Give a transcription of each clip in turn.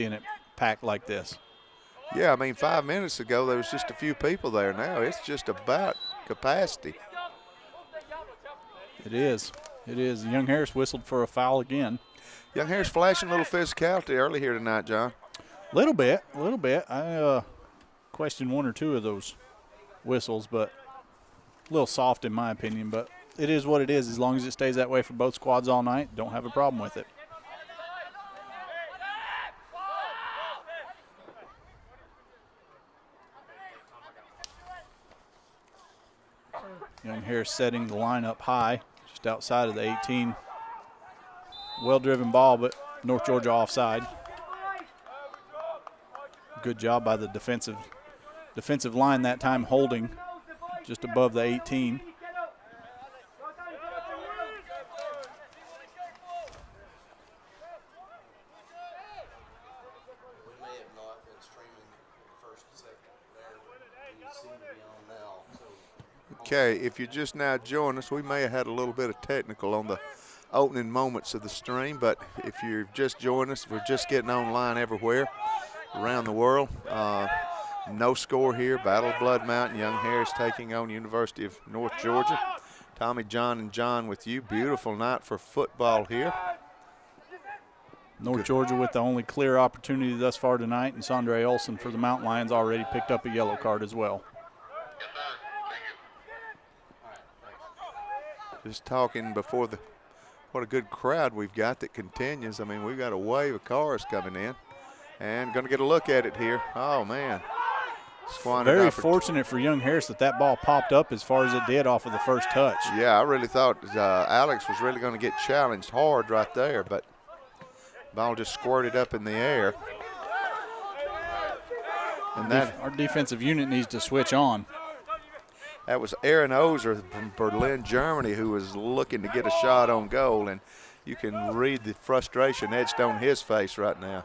seeing it packed like this. Yeah, I mean, 5 minutes ago there was just a few people there. Now it's just about capacity. It is. It is. Young Harris whistled for a foul again. Young Harris flashing a little physicality early here tonight, John. A little bit. I questioned one or two of those whistles, but a little soft in my opinion. But it is what it is. As long as it stays that way for both squads all night, don't have a problem with it. Young Harris setting the line up high, just outside of the 18. Well-driven ball, but North Georgia offside. Good job by the defensive line that time, holding just above the 18. Okay, if you just now join us, we may have had a little bit of technical on the opening moments of the stream, but if you're just joining us, we're just getting online everywhere around the world. No score here, Battle of Blood Mountain, Young Harris taking on University of North Georgia. Tommy, John, and John with you. Beautiful night for football here. North Georgia with the only clear opportunity thus far tonight, and Sondre Olson for the Mountain Lions already picked up a yellow card as well. Just talking before what a good crowd we've got that continues. I mean, we've got a wave of cars coming in. And going to get a look at it here. Oh, man. Very fortunate for Young Harris that ball popped up as far as it did off of the first touch. Yeah, I really thought Alex was really going to get challenged hard right there, but ball just squirted up in the air. And our defensive unit needs to switch on. That was Aaron Ozer from Berlin, Germany, who was looking to get a shot on goal, and you can read the frustration etched on his face right now.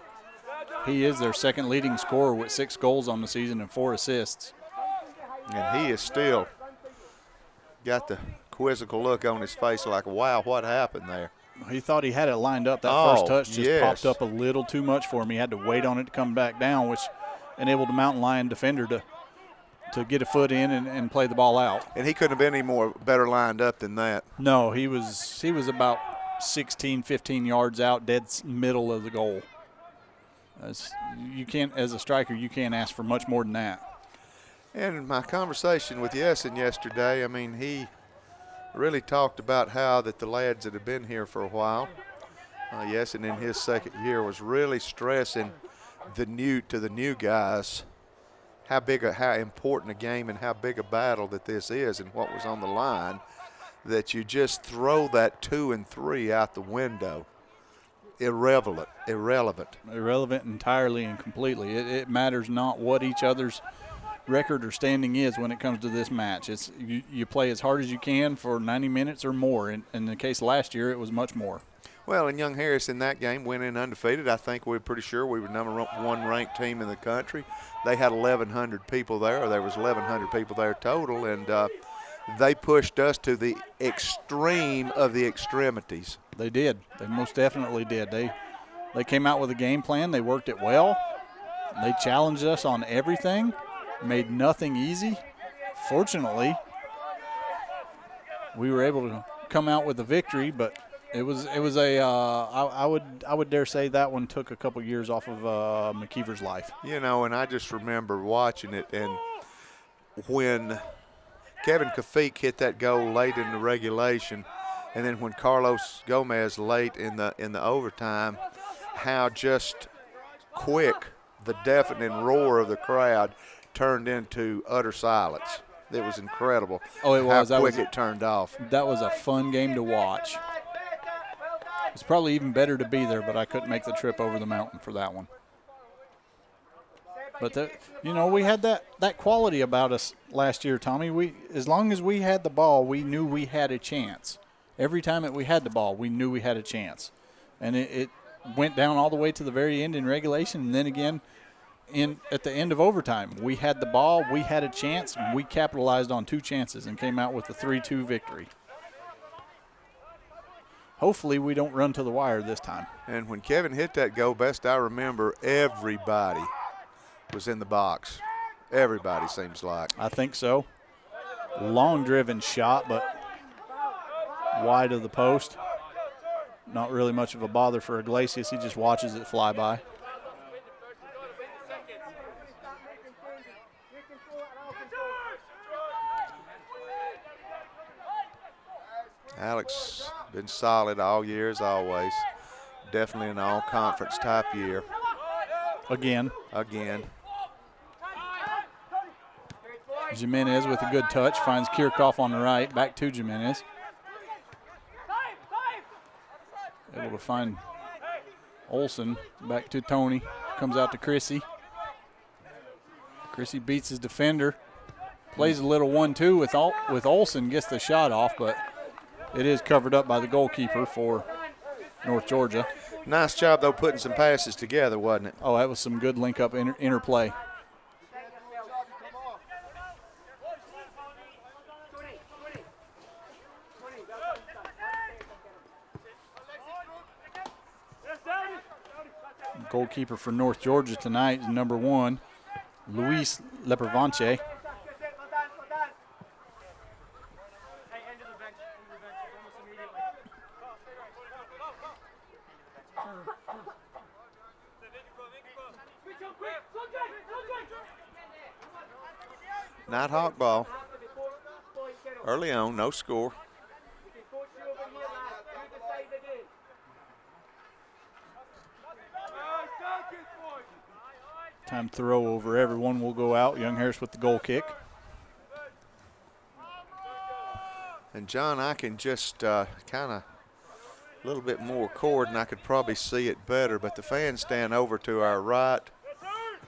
He is their second leading scorer with 6 goals on the season and 4 assists. And he is still got the quizzical look on his face like, wow, what happened there? He thought he had it lined up. That first touch just popped up a little too much for him. He had to wait on it to come back down, which enabled the Mountain Lion defender to get a foot in and play the ball out. And he couldn't have been any more better lined up than that. No, he was about 16, 15 yards out, dead middle of the goal. As a striker, you can't ask for much more than that. And my conversation with Yessen yesterday, I mean, he really talked about how that the lads that have been here for a while, Yessen in his second year was really stressing the new guys how important a game and how big a battle that this is and what was on the line, that you just throw that 2 and 3 out the window. Irrelevant entirely and completely. It matters not what each other's record or standing is when it comes to this match. It's you play as hard as you can for 90 minutes or more. In the case last year, it was much more. Well, and Young Harris in that game went in undefeated. I think we're pretty sure we were #1 ranked team in the country. They had 1,100 people there, or there was 1,100 people there total, and they pushed us to the extreme of the extremities. They did. They most definitely did. They came out with a game plan. They worked it well. They challenged us on everything, made nothing easy. Fortunately, we were able to come out with a victory, but it was I would dare say that one took a couple years off of McKeever's life. You know, and I just remember watching it, and when Kevin Kafik hit that goal late in the regulation, and then when Carlos Gomez late in the overtime, how just quick the deafening roar of the crowd turned into utter silence. It was incredible. Oh, it was. How quick it turned off. That was a fun game to watch. It's probably even better to be there, but I couldn't make the trip over the mountain for that one. But we had that quality about us last year, Tommy. As long as we had the ball, we knew we had a chance. Every time that we had the ball, we knew we had a chance. And it went down all the way to the very end in regulation, and then again at the end of overtime. We had the ball, we had a chance, and we capitalized on 2 chances and came out with a 3-2 victory. hopefully we don't run to the wire this time. And when Kevin hit that goal, best I remember, everybody was in the box. Everybody seems like. I think so. Long driven shot, but wide of the post. Not really much of a bother for Iglesias. He just watches it fly by. Alex been solid all year as always. Definitely an all-conference type year. Again. Jimenez with a good touch. Finds Kirchhoff on the right. Back to Jimenez. Able to find Olsen. Back to Tony. Comes out to Chrissy. Chrissy beats his defender. Plays a little 1-2 with Olsen. Gets the shot off, but it is covered up by the goalkeeper for North Georgia. Nice job, though, putting some passes together, wasn't it? Oh, that was some good link-up interplay. Goalkeeper for North Georgia tonight is number 1, Luis Lepervanche. Nighthawk ball. Early on, no score. Time throw over. Everyone will go out. Young Harris with the goal kick. And, John, I can just kind of a little bit more cord, and I could probably see it better, but the fan stand over to our right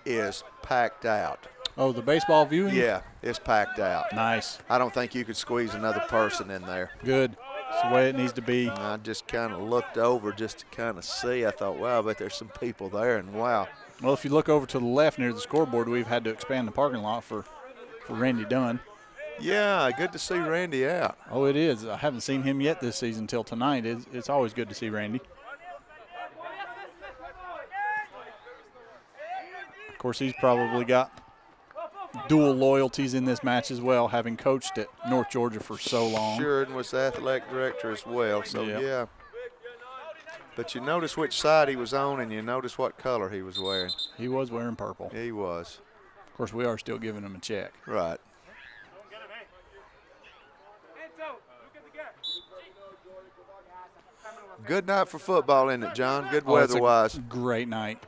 is packed out. Oh, the baseball viewing? Yeah, it's packed out. Nice. I don't think you could squeeze another person in there. Good. It's the way it needs to be. And I just kind of looked over just to kind of see. I thought, wow, I bet there's some people there, and wow. Well, if you look over to the left near the scoreboard, we've had to expand the parking lot for Randy Dunn. Yeah, good to see Randy out. Oh, it is. I haven't seen him yet this season until tonight. It's always good to see Randy. Of course, he's probably got dual loyalties in this match as well, having coached at North Georgia for so long. Sure, and was the athletic director as well, so yeah. But you notice which side he was on, and you notice what color he was wearing. He was wearing purple. He was. Of course, we are still giving him a check. Right. Good night for football, isn't it, John? Good weather-wise. Great night.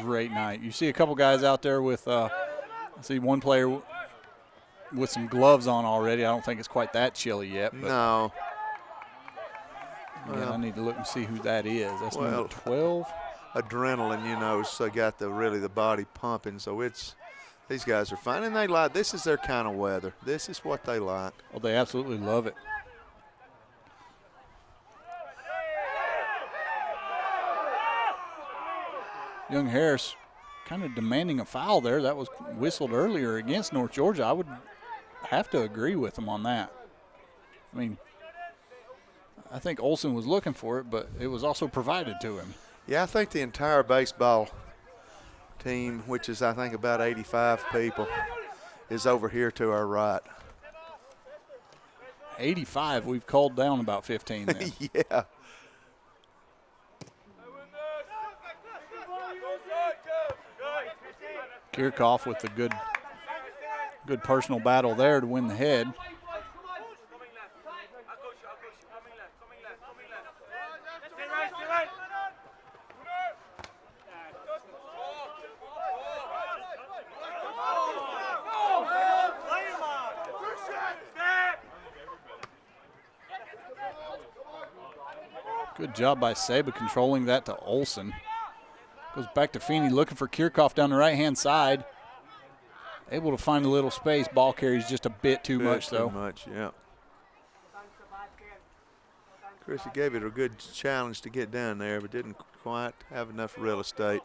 Great night. You see a couple guys out there with, I see one player with some gloves on already. I don't think it's quite that chilly yet. But no. Again, I need to look and see who that is. That's number 12. Adrenaline, you know, so got the body pumping. So these guys are fine, and they like. This is their kind of weather. This is what they like. Oh, they absolutely love it. Young Harris kind of demanding a foul there. That was whistled earlier against North Georgia. I would have to agree with him on that. I mean, I think Olsen was looking for it, but it was also provided to him. Yeah, I think the entire baseball team, which is I think about 85 people, is over here to our right. 85, we've called down about 15 then. Yeah. Kirchhoff with the good personal battle there to win the head. Good job by Saba controlling that to Olsen. Goes back to Feeney looking for Kirchhoff down the right-hand side. Able to find a little space. Ball carries just a bit too much, though. Too much, yeah. Chrissy gave it a good challenge to get down there, but didn't quite have enough real estate.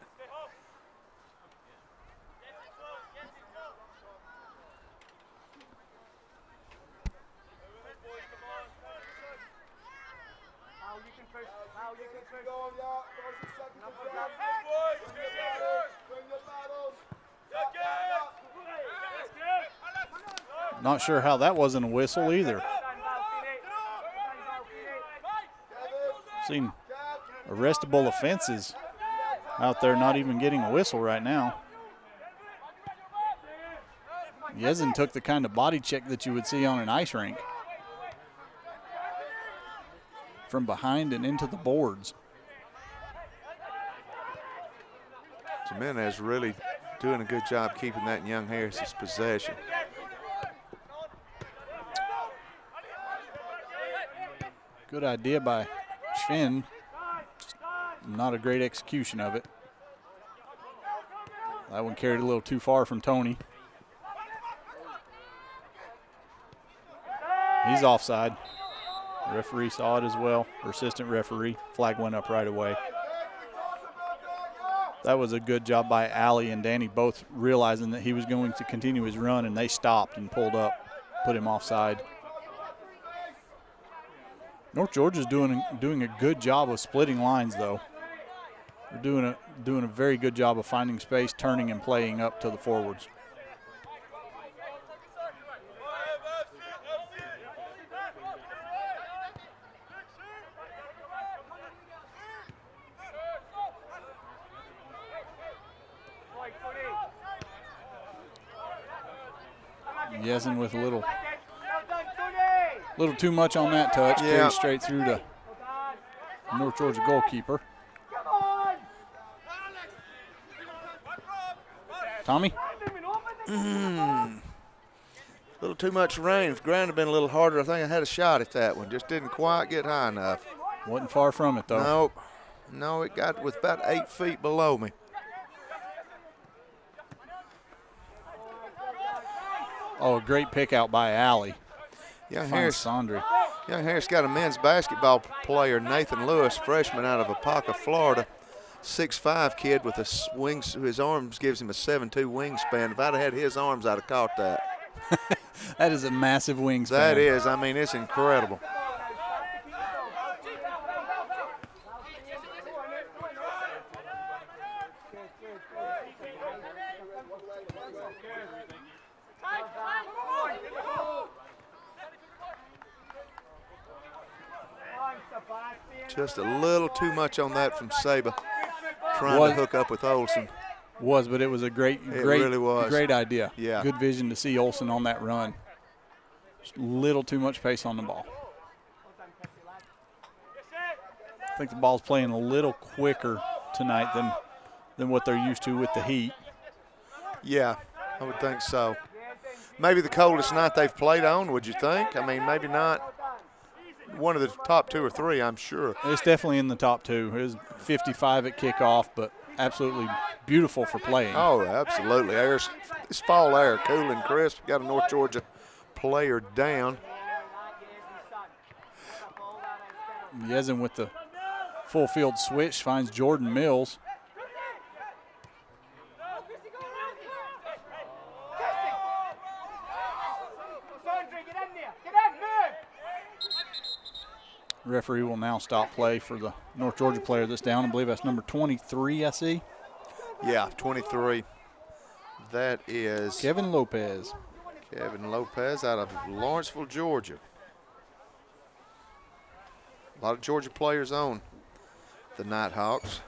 Not sure how that wasn't a whistle either. Seen arrestable offenses out there not even getting a whistle right now. Yezin took the kind of body check that you would see on an ice rink. From behind and into the boards. Jimenez really doing a good job keeping that in Young Harris's possession. Good idea by Schwinn. Just not a great execution of it. That one carried a little too far from Tony. He's offside. The referee saw it as well, or assistant referee. Flag went up right away. That was a good job by Allie and Danny, both realizing that he was going to continue his run, and they stopped and pulled up, put him offside. North Georgia's doing a good job of splitting lines, though. They're doing a very good job of finding space, turning and playing up to the forwards. Yezin with a little too much on that touch. Yeah. Carries straight through to North Georgia goalkeeper. Tommy? A little too much rain. If the ground had been a little harder, I think I had a shot at that one. Just didn't quite get high enough. Wasn't far from it, though. No, it got with about 8 feet below me. Oh, a great pick out by Allie. Young Harris got a men's basketball player, Nathan Lewis, freshman out of Apopka, Florida. 6'5" kid with his arms gives him a 7'2" wingspan. If I'd have had his arms, I'd have caught that. That is a massive wingspan. That is. I mean, it's incredible. Just a little too much on that from Saba, trying to hook up with Olsen. But it was a great idea. Yeah. Good vision to see Olsen on that run. Just a little too much pace on the ball. I think the ball's playing a little quicker tonight than what they're used to with the heat. Yeah, I would think so. Maybe the coldest night they've played on, would you think? I mean, maybe not one of the top 2 or 3, I'm sure. It's definitely in the top 2. It was 55 at kickoff, but absolutely beautiful for playing. Oh, absolutely. It's fall air, cool and crisp. Got a North Georgia player down. Yezin with the full field switch finds Jordan Mills. Referee will now stop play for the North Georgia player that's down. I believe that's number 23, I see. Yeah, 23. That is Kevin Lopez. Kevin Lopez out of Lawrenceville, Georgia. A lot of Georgia players on the Nighthawks.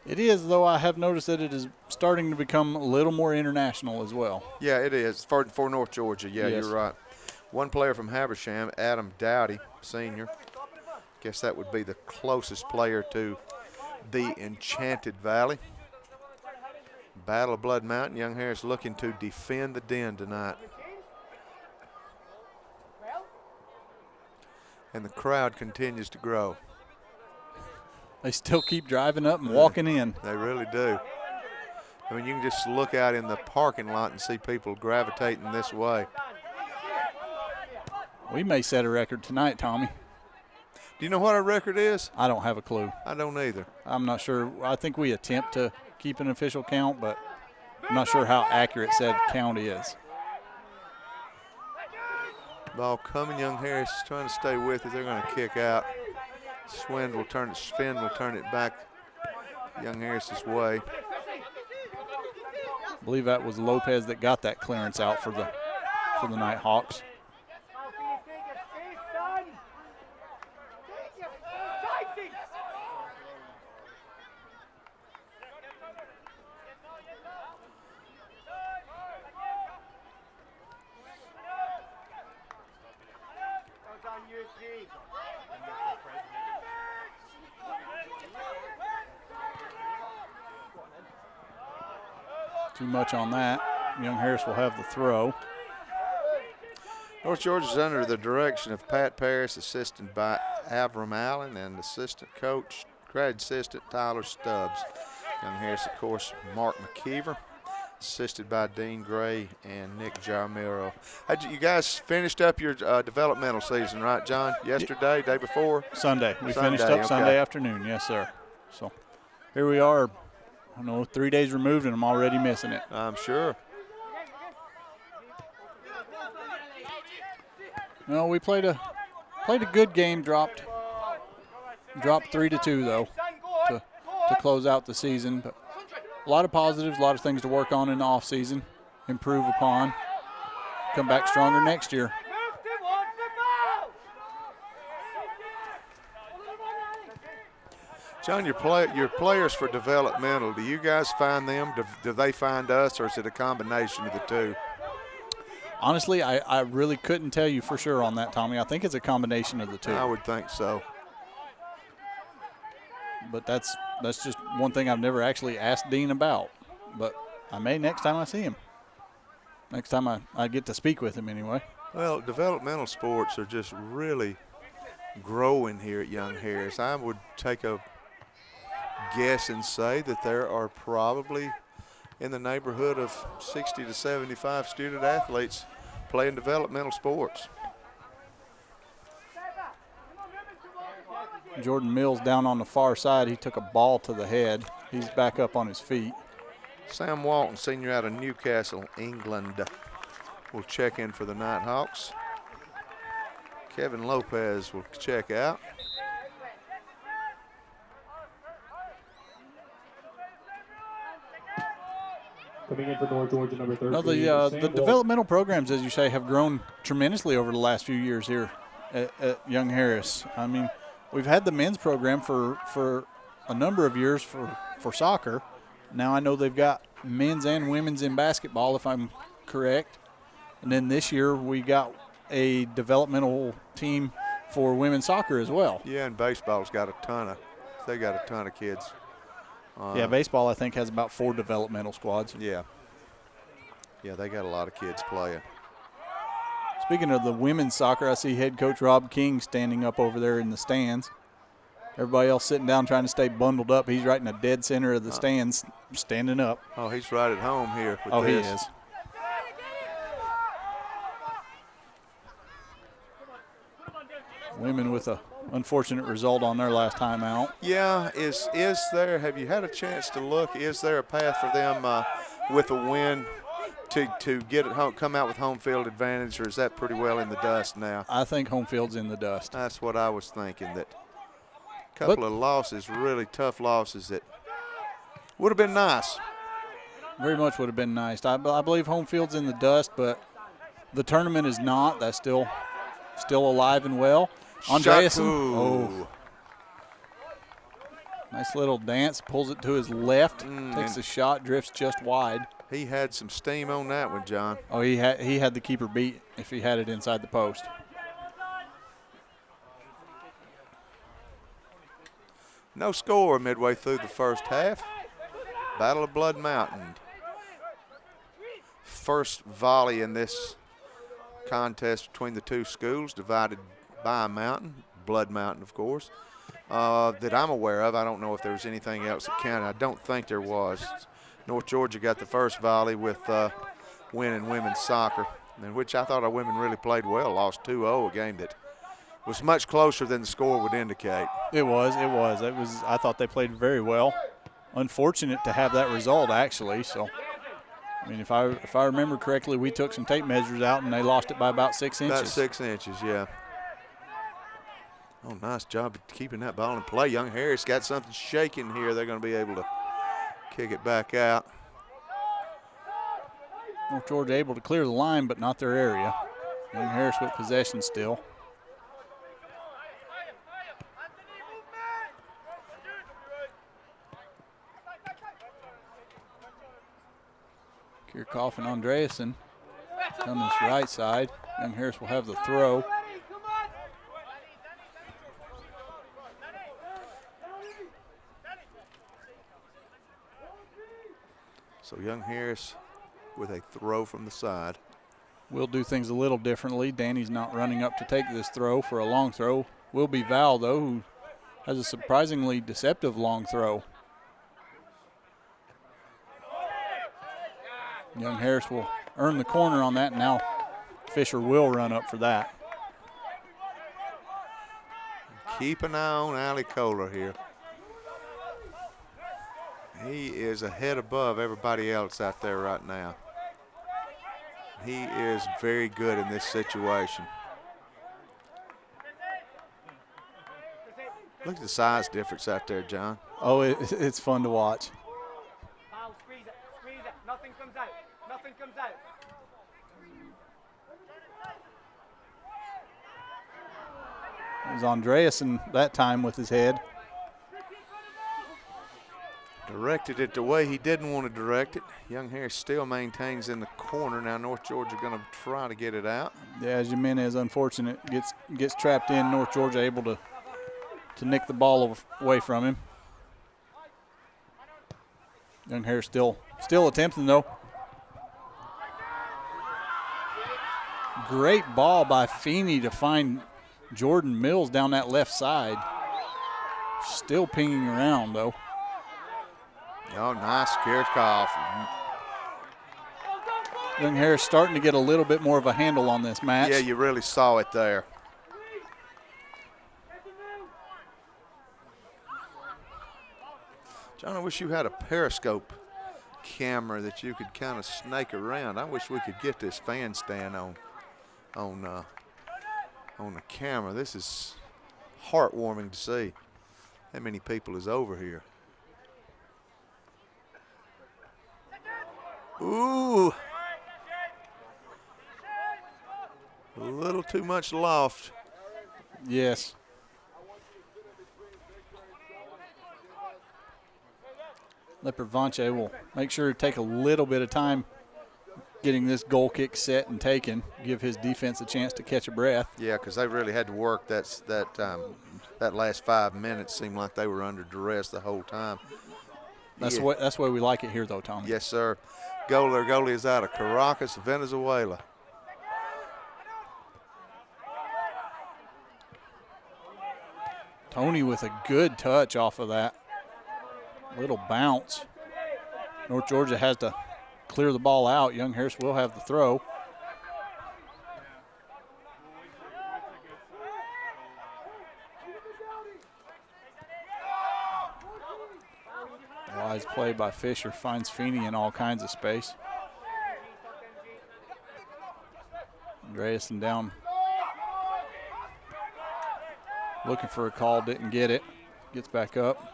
It is, though I have noticed that it is starting to become a little more international as well. Yeah, it is for North Georgia. Yeah, Yes. You're right. One player from Habersham, Adam Dowdy, senior. Guess that would be the closest player to the Enchanted Valley. Battle of Blood Mountain. Young Harris looking to defend the den tonight. And the crowd continues to grow. They still keep driving up and walking in. They really do. I mean, you can just look out in the parking lot and see people gravitating this way. We may set a record tonight, Tommy. Do you know what our record is? I don't have a clue. I don't either. I'm not sure. I think we attempt to keep an official count, but I'm not sure how accurate said count is. Ball coming. Young Harris is trying to stay with it. They're going to kick out. Sven will turn it back Young Harris's way. I believe that was Lopez that got that clearance out for the for the Nighthawks. Too much on that. Young Harris will have the throw. North Georgia's under the direction of Pat Paris, assisted by Avram Allen, and assistant coach, grad assistant Tyler Stubbs. Young Harris, of course, Mark McKeever, assisted by Dean Gray and Nick Jarmero. You guys finished up your developmental season, right, John? Yesterday, day before? Sunday. We Sunday, finished up okay. Sunday afternoon, yes, sir. So here we are, I don't know, 3 days removed, and I'm already missing it. I'm sure. No, we played a good game. Dropped 3-2 though to close out the season. But a lot of positives, a lot of things to work on in the off season, improve upon, come back stronger next year. John, your players for developmental, do you guys find them? Do they find us, or is it a combination of the two? Honestly, I really couldn't tell you for sure on that, Tommy. I think it's a combination of the two. I would think so. But that's just one thing I've never actually asked Dean about. But I may next time I see him. Next time I get to speak with him anyway. Well, developmental sports are just really growing here at Young Harris. I would take a guess and say that there are probably in the neighborhood of 60 to 75 student athletes playing developmental sports. Jordan Mills down on the far side. He took a ball to the head. He's back up on his feet. Sam Walton, senior out of Newcastle, England, will check in for the Nighthawks. Kevin Lopez will check out. Coming in for North Georgia, number 13. No, the developmental programs, as you say, have grown tremendously over the last few years here at Young Harris. I mean, we've had the men's program for a number of years for soccer. Now I know they've got men's and women's in basketball, if I'm correct. And then this year we got a developmental team for women's soccer as well. Yeah, and baseball's got a ton of kids. Yeah, baseball I think has about 4 developmental squads. Yeah, they got a lot of kids playing. Speaking of the women's soccer, I see head coach Rob King standing up over there in the stands. Everybody else sitting down trying to stay bundled up. He's right in the dead center of the stands, standing up. Oh, he's right at home here with He this. is. Women with a unfortunate result on their last time out. Yeah, is there, have you had a chance to look, is there a path for them with a win to get it home, come out with home field advantage, or is that pretty well in the dust now? I think home field's in the dust. That's what I was thinking, that a couple of losses, really tough losses that would have been nice. Very much would have been nice. I believe home field's in the dust, but the tournament is not. That's still alive and well. Andreasen, Shaku. Nice little dance, pulls it to his left, takes the shot, drifts just wide. He had some steam on that one, John. Oh, he had the keeper beat if he had it inside the post. No score midway through the first half. Battle of Blood Mountain. First volley in this contest between the two schools, divided by a mountain, Blood Mountain, of course, that I'm aware of. I don't know if there was anything else that counted. I don't think there was. North Georgia got the first volley with winning women's soccer, in which I thought our women really played well, lost 2-0, a game that was much closer than the score would indicate. It was. I thought they played very well. Unfortunate to have that result, actually. So, I mean, if I remember correctly, we took some tape measures out and they lost it by about 6 inches. About 6 inches, yeah. Oh, nice job of keeping that ball in play. Young Harris got something shaking here. They're going to be able to kick it back out. North Georgia able to clear the line, but not their area. Young Harris with possession still. Kirchhoff and Andreasen on this right side. Young Harris will have the throw. So Young Harris with a throw from the side. We'll do things a little differently. Danny's not running up to take this throw for a long throw. Will be Val, though, who has a surprisingly deceptive long throw. Young Harris will earn the corner on that. Now Fisher will run up for that. Keep an eye on Allie Kohler here. He is a head above everybody else out there right now. He is very good in this situation. Look at the size difference out there, John. Oh, it's fun to watch. Squeeze it, nothing comes out, nothing comes out. It was Andreasen that time with his head. Directed it the way he didn't want to direct it. Young Harris still maintains in the corner. Now North Georgia going to try to get it out. Yeah, Jimenez, unfortunate, gets trapped in. North Georgia able to nick the ball away from him. Young Harris still attempting, though. Great ball by Feeney to find Jordan Mills down that left side. Still pinging around, though. Oh, nice Kirchhoff. Young Harris starting to get a little bit more of a handle on this match. Yeah, you really saw it there. John, I wish you had a periscope camera that you could kind of snake around. I wish we could get this fan stand on the camera. This is heartwarming to see how many people is over here. Ooh. A little too much loft. Yes. Lepervanche will make sure to take a little bit of time getting this goal kick set and taken, give his defense a chance to catch a breath. Yeah, because they really had to work that last 5 minutes. Seemed like they were under duress the whole time. That's the way we like it here, though, Tommy. Yes, sir. Goalie is out of Caracas, Venezuela. Tony with a good touch off of that. Little bounce. North Georgia has to clear the ball out. Young Harris will have the throw. Wise play by Fisher, finds Feeney in all kinds of space. Andreasen down. Looking for a call, didn't get it. Gets back up.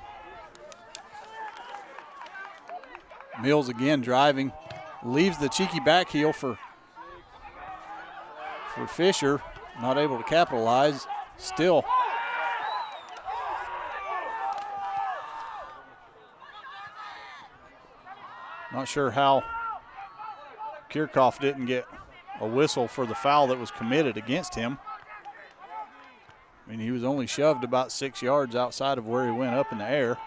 Mills again driving. Leaves the cheeky back heel for Fisher. Not able to capitalize. Still. Not sure how Kirchhoff didn't get a whistle for the foul that was committed against him. I mean, he was only shoved about 6 yards outside of where he went up in the air.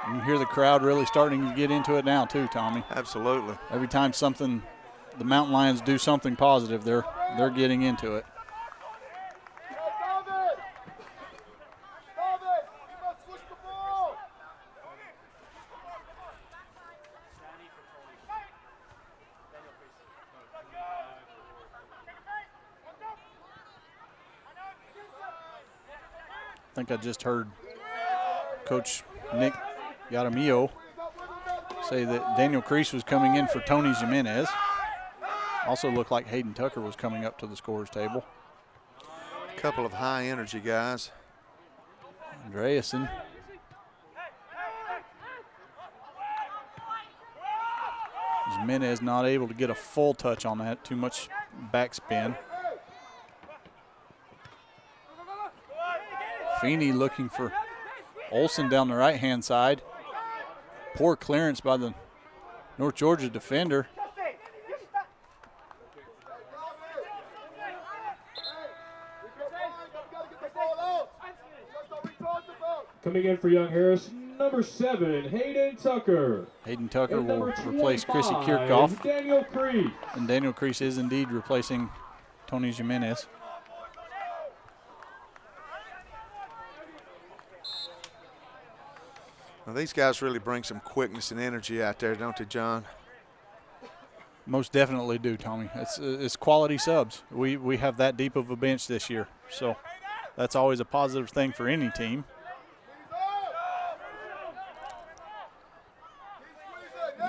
You can hear the crowd really starting to get into it now too, Tommy. Absolutely. Every time the Mountain Lions do something positive, they're getting into it. I think I just heard Coach Nick Yaramillo say that Daniel Crease was coming in for Tony Jimenez. Also looked like Hayden Tucker was coming up to the scorer's table. A couple of high energy guys. Andreasen. Jimenez not able to get a full touch on that. Too much backspin. Feeney looking for Olsen down the right-hand side. Poor clearance by the North Georgia defender. Coming in for Young Harris, number 7, Hayden Tucker. Hayden Tucker And will number replace Chrissy 25, Kirchhoff. Daniel Creed. And Daniel Crease is indeed replacing Tony Jimenez. Well, these guys really bring some quickness and energy out there, don't they, John? Most definitely do, Tommy. It's quality subs. We have that deep of a bench this year, so that's always a positive thing for any team.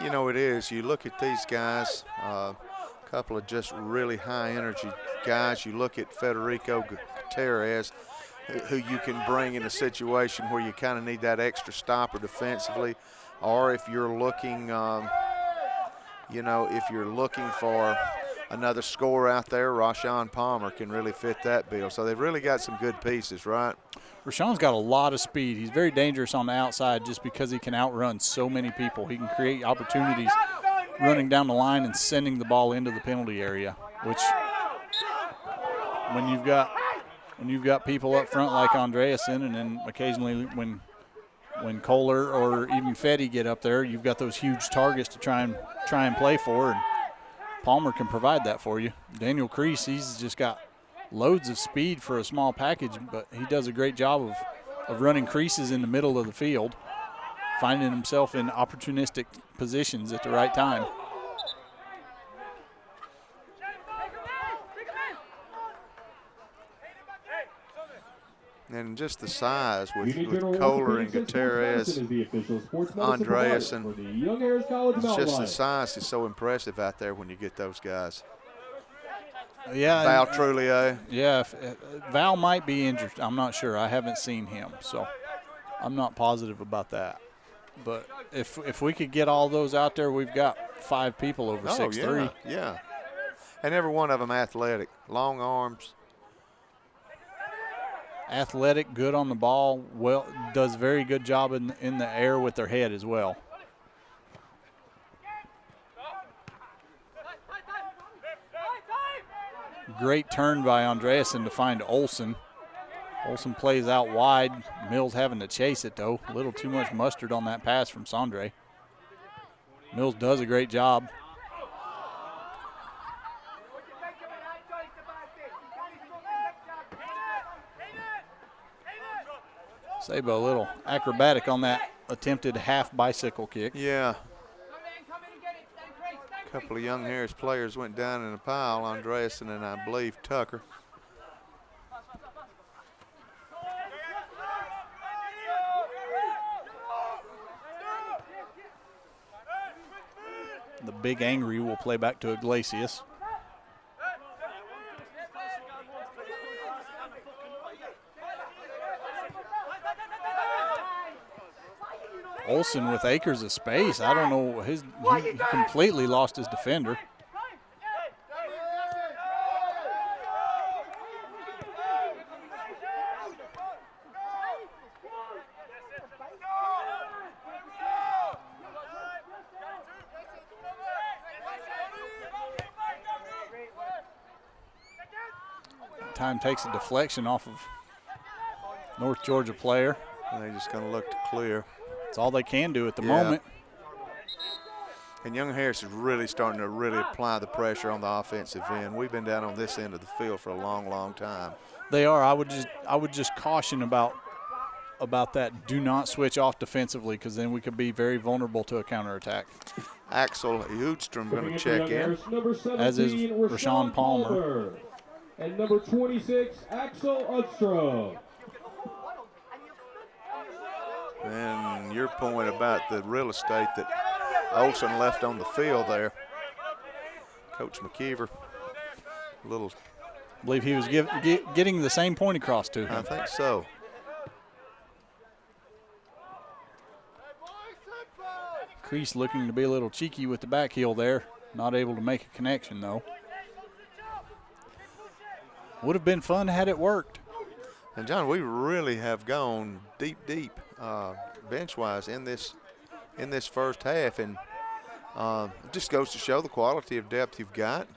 You know, it is. You look at these guys, a couple of just really high energy guys. You look at Federico Gutierrez, who you can bring in a situation where you kind of need that extra stopper defensively, or if you're looking, you know, if you're looking for another scorer out there, Rashawn Palmer can really fit that bill. So they've really got some good pieces, right? Rashawn's got a lot of speed. He's very dangerous on the outside just because he can outrun so many people. He can create opportunities running down the line and sending the ball into the penalty area, which when you've got people up front like Andreasen, and then occasionally when Kohler or even Fetty get up there, you've got those huge targets to try and play for, and Palmer can provide that for you. Daniel Crease, he's just got loads of speed for a small package, but he does a great job of running creases in the middle of the field, finding himself in opportunistic positions at the right time. And just the size with Kohler and Gutierrez, Andreasen. It's just the size is so impressive out there when you get those guys. Yeah, Val Trulier. Yeah, Val might be injured. I'm not sure. I haven't seen him, so I'm not positive about that. But if we could get all those out there, we've got 5 people over 6'3". Yeah. And every one of them athletic, long arms. Athletic, good on the ball, well, does very good job in the air with their head as well. Great turn by Andreasen to find Olsen. Olsen plays out wide. Mills having to chase it, though. A little too much mustard on that pass from Sondre. Mills does a great job. Saba a little acrobatic on that attempted half bicycle kick. Yeah. A couple of young Harris players went down in a pile, Andreasen and I believe Tucker. The big angry will play back to Iglesias. Olsen with acres of space. I don't know. He completely lost his defender. Time takes a deflection off of North Georgia player. And they're just going to look to clear. That's all they can do at the moment. And Young Harris is really starting to really apply the pressure on the offensive end. We've been down on this end of the field for a long, long time. They are. I would just caution about that. Do not switch off defensively, because then we could be very vulnerable to a counterattack. Axel Hoodstrom going to check in. As is Rashawn Palmer. And number 26, Axel Udstrom. And your point about the real estate that Olsen left on the field there. Coach McKeever, a little. I believe he was getting the same point across to him. I think so. Crease looking to be a little cheeky with the back heel there. Not able to make a connection, though. Would have been fun had it worked. And, John, we really have gone deep, bench-wise in this first half. And it just goes to show the quality of depth you've got.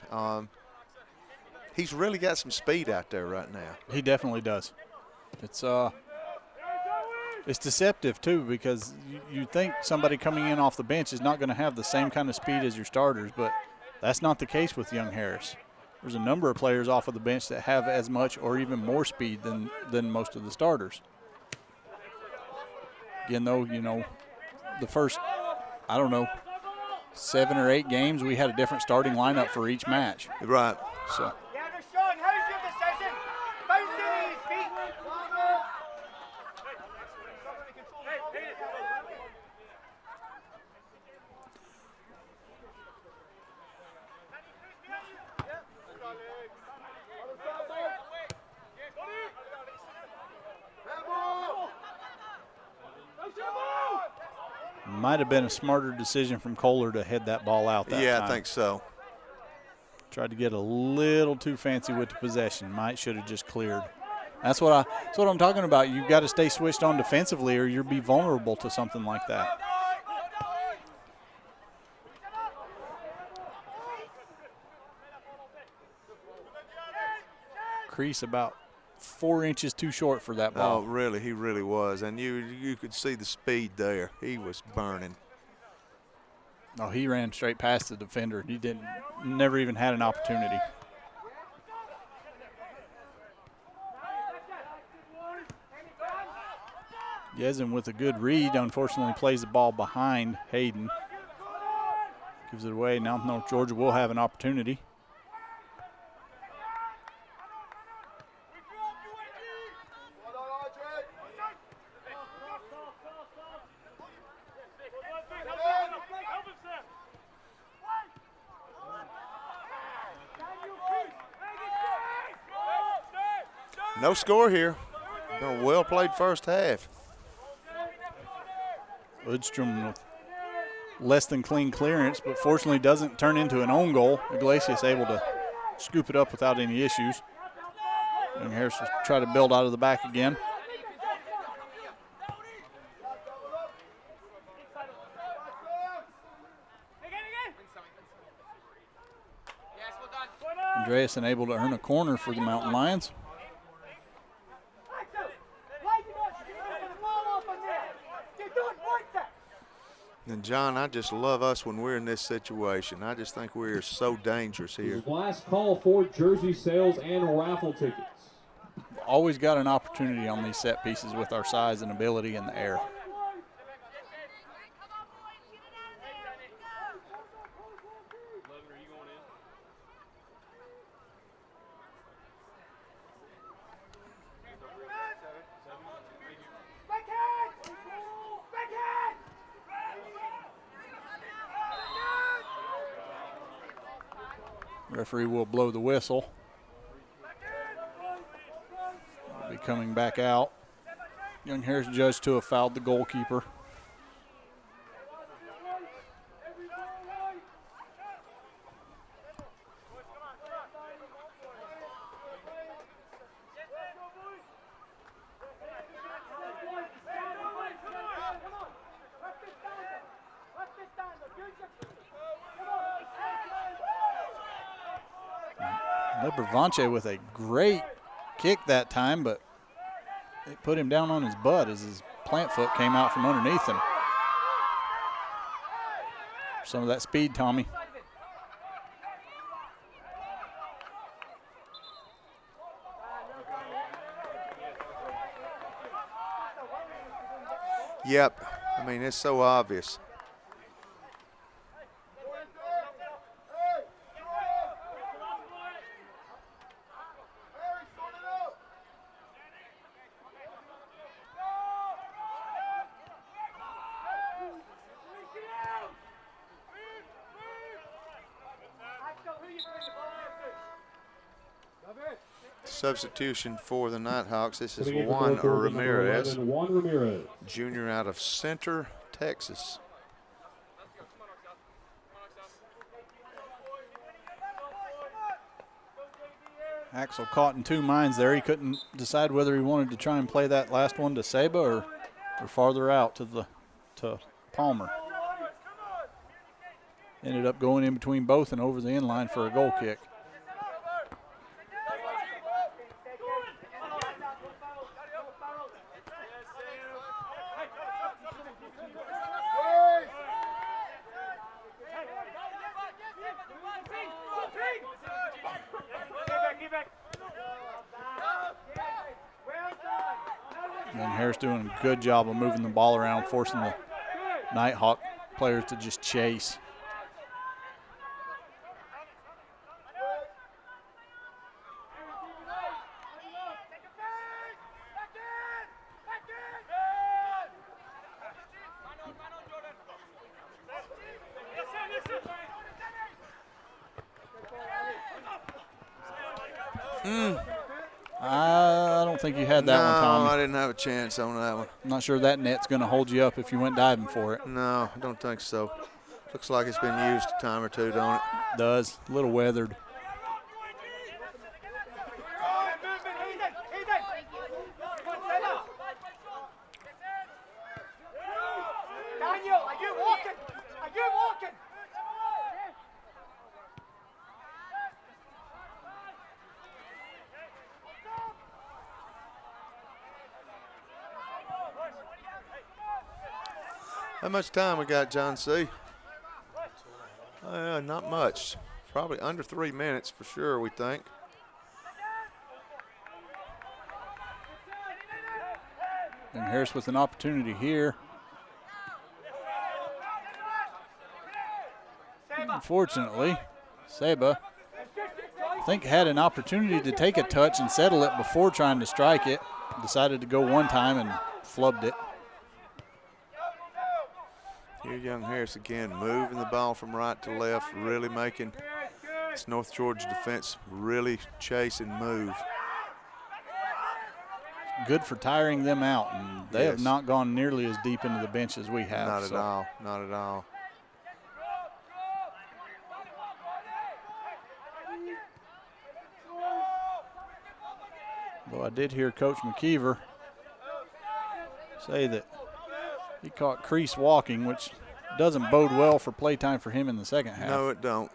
He's really got some speed out there right now. He definitely does. It's deceptive, too, because you think somebody coming in off the bench is not going to have the same kind of speed as your starters, but that's not the case with young Harris. There's a number of players off of the bench that have as much or even more speed than most of the starters. Again, though, the first, 7 or 8 games, we had a different starting lineup for each match. Right. So. Sean, how's your decision? Bouncing his feet. Might have been a smarter decision from Kohler to head that ball out that time. Yeah, I think so. Tried to get a little too fancy with the possession. Should have just cleared. That's what I'm talking about. You've got to stay switched on defensively or you'll be vulnerable to something like that. Crease about 4 inches too short for that ball. Oh, really? He really was. And you could see the speed there. He was burning. Oh, he ran straight past the defender. He never even had an opportunity. Yezin with a good read, unfortunately plays the ball behind Hayden. Gives it away. Now Georgia will have an opportunity. No score here. Been a well-played first half. Udstrom with less than clean clearance, but fortunately doesn't turn into an own goal. Iglesias able to scoop it up without any issues. And Harris will try to build out of the back again. Andreasen able to earn a corner for the Mountain Lions. And, John, I just love us when we're in this situation. I just think we're so dangerous here. Last call for jersey sales and raffle tickets. Always got an opportunity on these set pieces with our size and ability in the air. Referee will blow the whistle. Will be coming back out. Young Harris judged to have fouled the goalkeeper. Lebervanche with a great kick that time, but it put him down on his butt as his plant foot came out from underneath him. Some of that speed, Tommy. Yep. I mean, it's so obvious. Substitution for the Nighthawks. This is Juan Ramirez, Juan Ramirez, junior out of Center, Texas. Axel caught in two minds there. He couldn't decide whether he wanted to try and play that last one to Saba or farther out to Palmer. Ended up going in between both and over the end line for a goal kick. Young Harris doing a good job of moving the ball around, forcing the Nighthawk players to just chase. I don't think you had that one, Tommy. No, I didn't have a chance on that one. I'm not sure that net's going to hold you up if you went diving for it. No, I don't think so. Looks like it's been used a time or two, don't it? Does. A little weathered. Daniel, are you walking? Are you walking? How much time we got, John C? Not much. Probably under 3 minutes for sure, we think. And Harris with an opportunity here. Unfortunately, Saba, I think, had an opportunity to take a touch and settle it before trying to strike it. Decided to go one time and flubbed it. Here, young Harris again, moving the ball from right to left, really making this North Georgia defense really chase and move. Good for tiring them out, and they have not gone nearly as deep into the bench as we have. Not at all, not at all. Though I did hear Coach McKeever say that he caught Crease walking, which doesn't bode well for playtime for him in the second half. No, it don't.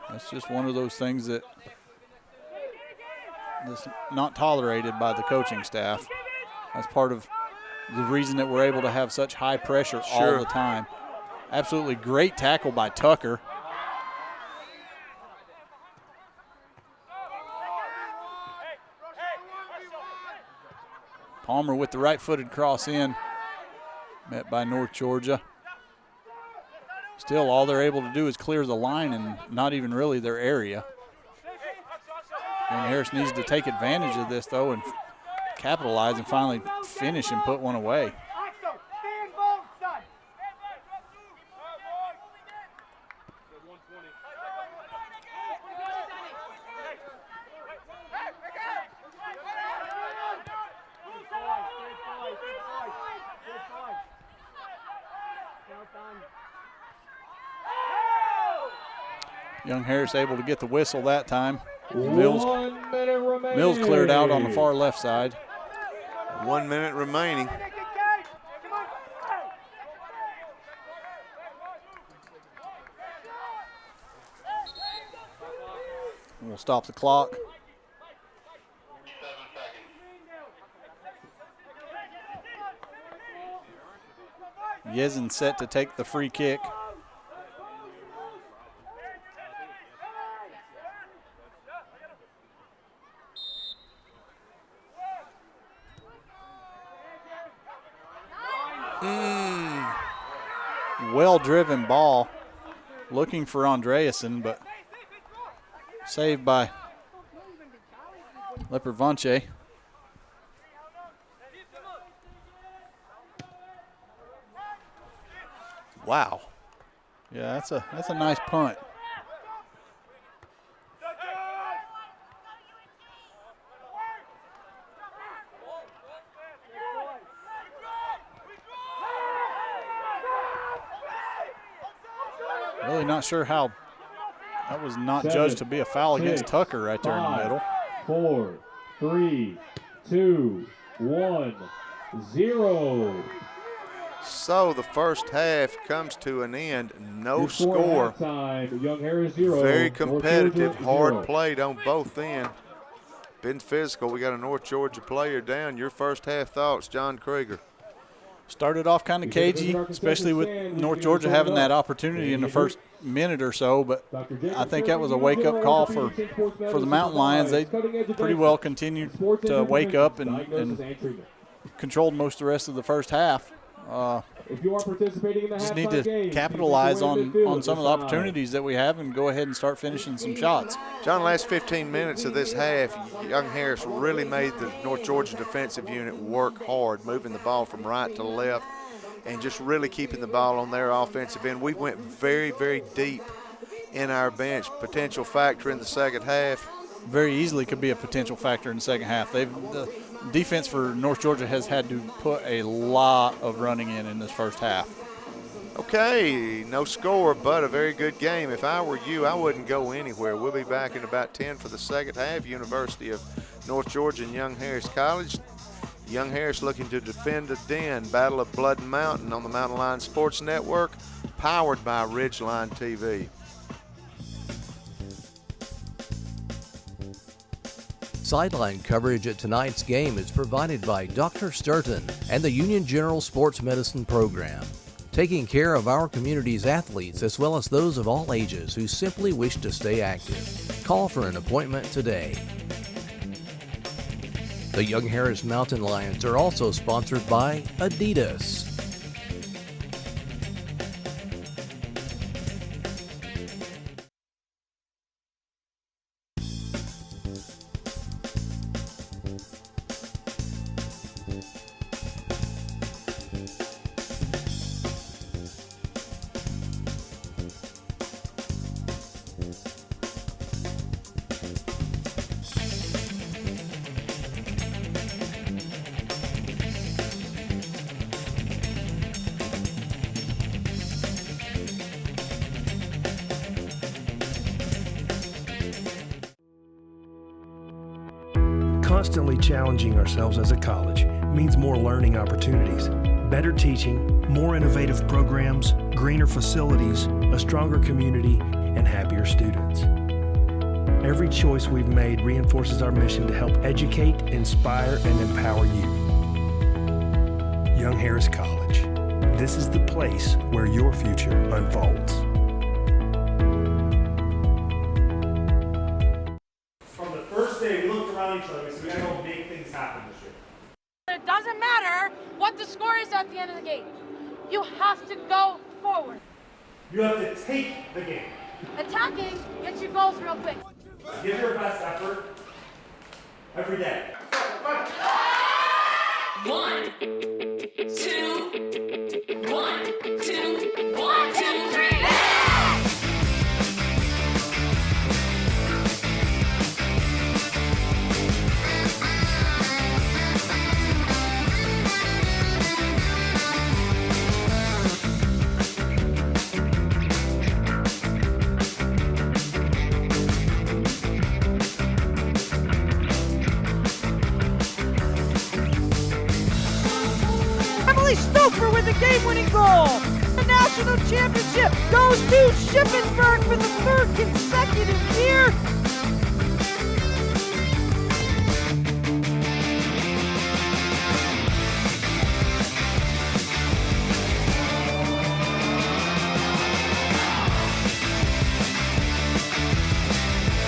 That's just one of those things that's not tolerated by the coaching staff. That's part of the reason that we're able to have such high pressure all the time. Absolutely great tackle by Tucker. Palmer with the right-footed cross in, met by North Georgia. Still, all they're able to do is clear the line and not even really their area. And Harris needs to take advantage of this, though, and capitalize and finally finish and put one away. Young Harris able to get the whistle that time. Mills cleared out on the far left side. 1 minute remaining. We'll stop the clock. Yezin set to take the free kick. Well-driven ball, looking for Andreasen, but saved by Lepervanche. Wow. Yeah, that's a nice punt. Really not sure how That was not 7, judged to be a foul against 6, Tucker right there in the 5, middle. 4, 3, 2, 1, 0. So the first half comes to an end. No Your score. at halftime, Young Harris 0. Very North competitive, Georgia, hard 0. played on both ends. Been physical. We got a North Georgia player down. Your first half thoughts, John Krieger. Started off kind of cagey, especially with North Georgia having that opportunity in the first minute or so, but I think that was a wake-up call for the Mountain Lions. They pretty well continued to wake up and controlled most of the rest of the first half. If you are participating in the Just need halftime to game, capitalize you need to win on midfield some of the this time. opportunities that we have and go ahead and start finishing some shots. John, last 15 minutes of this half, Young Harris really made the North Georgia defensive unit work hard, moving the ball from right to left and just really keeping the ball on their offensive end. We went very, very deep in our bench. Potential factor in the second half. Very easily could be a potential factor in the second half. The defense for North Georgia has had to put a lot of running in this first half. Okay, no score, but a very good game. If I were you, I wouldn't go anywhere. We'll be back in about 10 for the second half. University of North Georgia and Young Harris College. Young Harris looking to defend the den. Battle of Blood Mountain on the Mountain Lion Sports Network, powered by Ridgeline TV. Sideline coverage at tonight's game is provided by Dr. Sturton and the Union General Sports Medicine Program, taking care of our community's athletes as well as those of all ages who simply wish to stay active. Call for an appointment today. The Young Harris Mountain Lions are also sponsored by Adidas. Constantly challenging ourselves as a college means more learning opportunities, better teaching, more innovative programs, greener facilities, a stronger community, and happier students. Every choice we've made reinforces our mission to help educate, inspire, and empower you. Young Harris College. This is the place where your future unfolds. From the first day, we looked around each other and we said, we gotta go make things happen this year. It doesn't matter what the score is at the end of the game. You have to go forward. You have to take the game. Attacking gets you goals real quick. Give your best effort every day. 1, 2, 1, 2, 1, 2, 3. Stoker with the game-winning goal. The national championship goes to Shippensburg for the third consecutive year.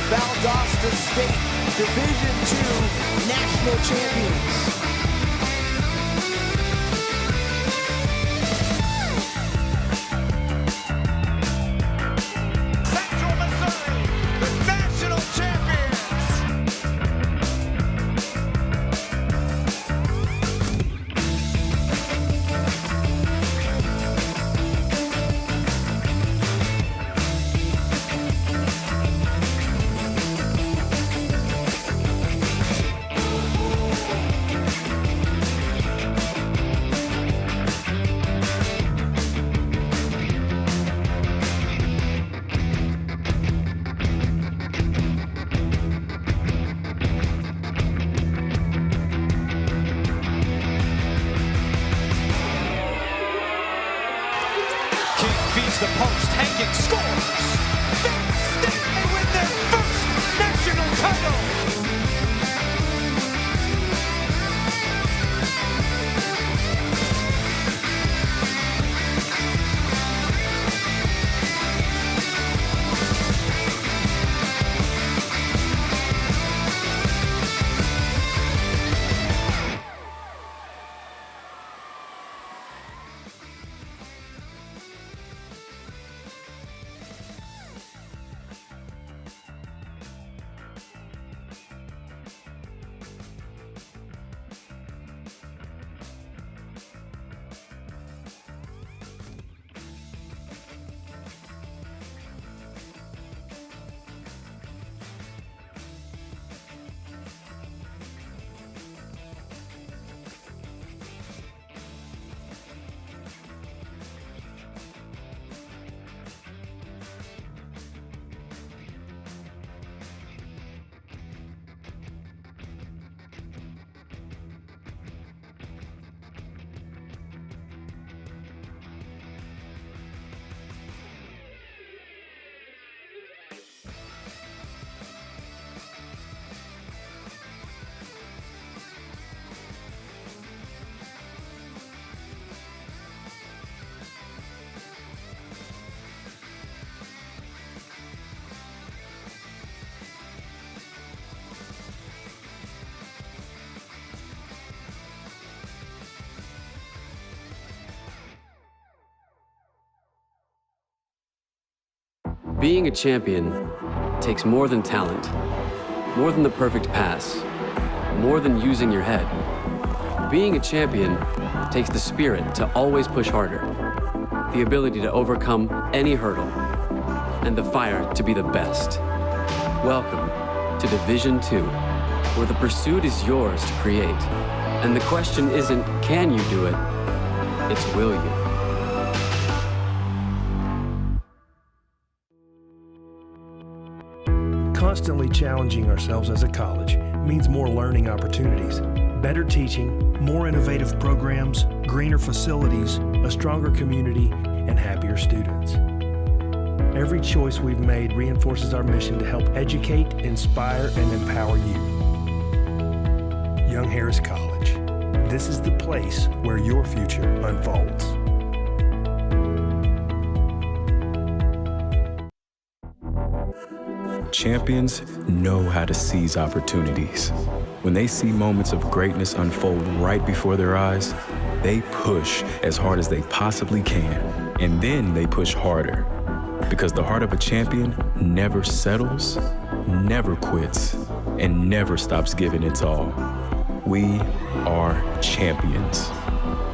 Valdosta State, Division II national champions. finds the post. Hankins scores. Penn State may win their first national title. Being a champion takes more than talent, more than the perfect pass, more than using your head. Being a champion takes the spirit to always push harder, the ability to overcome any hurdle, and the fire to be the best. Welcome to Division II, where the pursuit is yours to create. And the question isn't, can you do it? It's, will you? Constantly challenging ourselves as a college means more learning opportunities, better teaching, more innovative programs, greener facilities, a stronger community, and happier students. Every choice we've made reinforces our mission to help educate, inspire, and empower you. Young Harris College. This is the place where your future unfolds. Champions know how to seize opportunities. When they see moments of greatness unfold right before their eyes, they push as hard as they possibly can, and then they push harder. Because the heart of a champion never settles, never quits, and never stops giving its all. We are champions.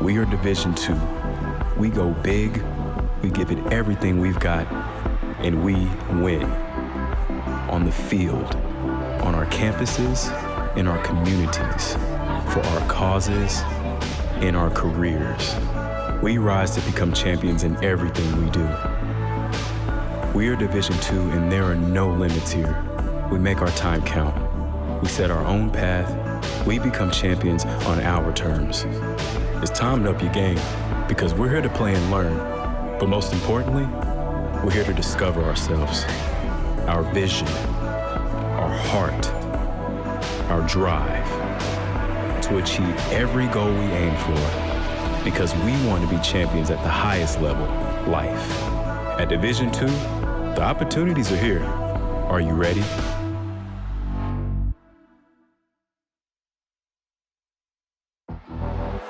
We are Division II. We go big, we give it everything we've got, and we win. On the field, on our campuses, in our communities, for our causes, in our careers. We rise to become champions in everything we do. We are Division II, and there are no limits here. We make our time count. We set our own path. We become champions on our terms. It's time to up your game, because we're here to play and learn. But most importantly, we're here to discover ourselves, our vision, our heart, our drive, to achieve every goal we aim for, because we want to be champions at the highest level, life. At Division II, the opportunities are here. Are you ready?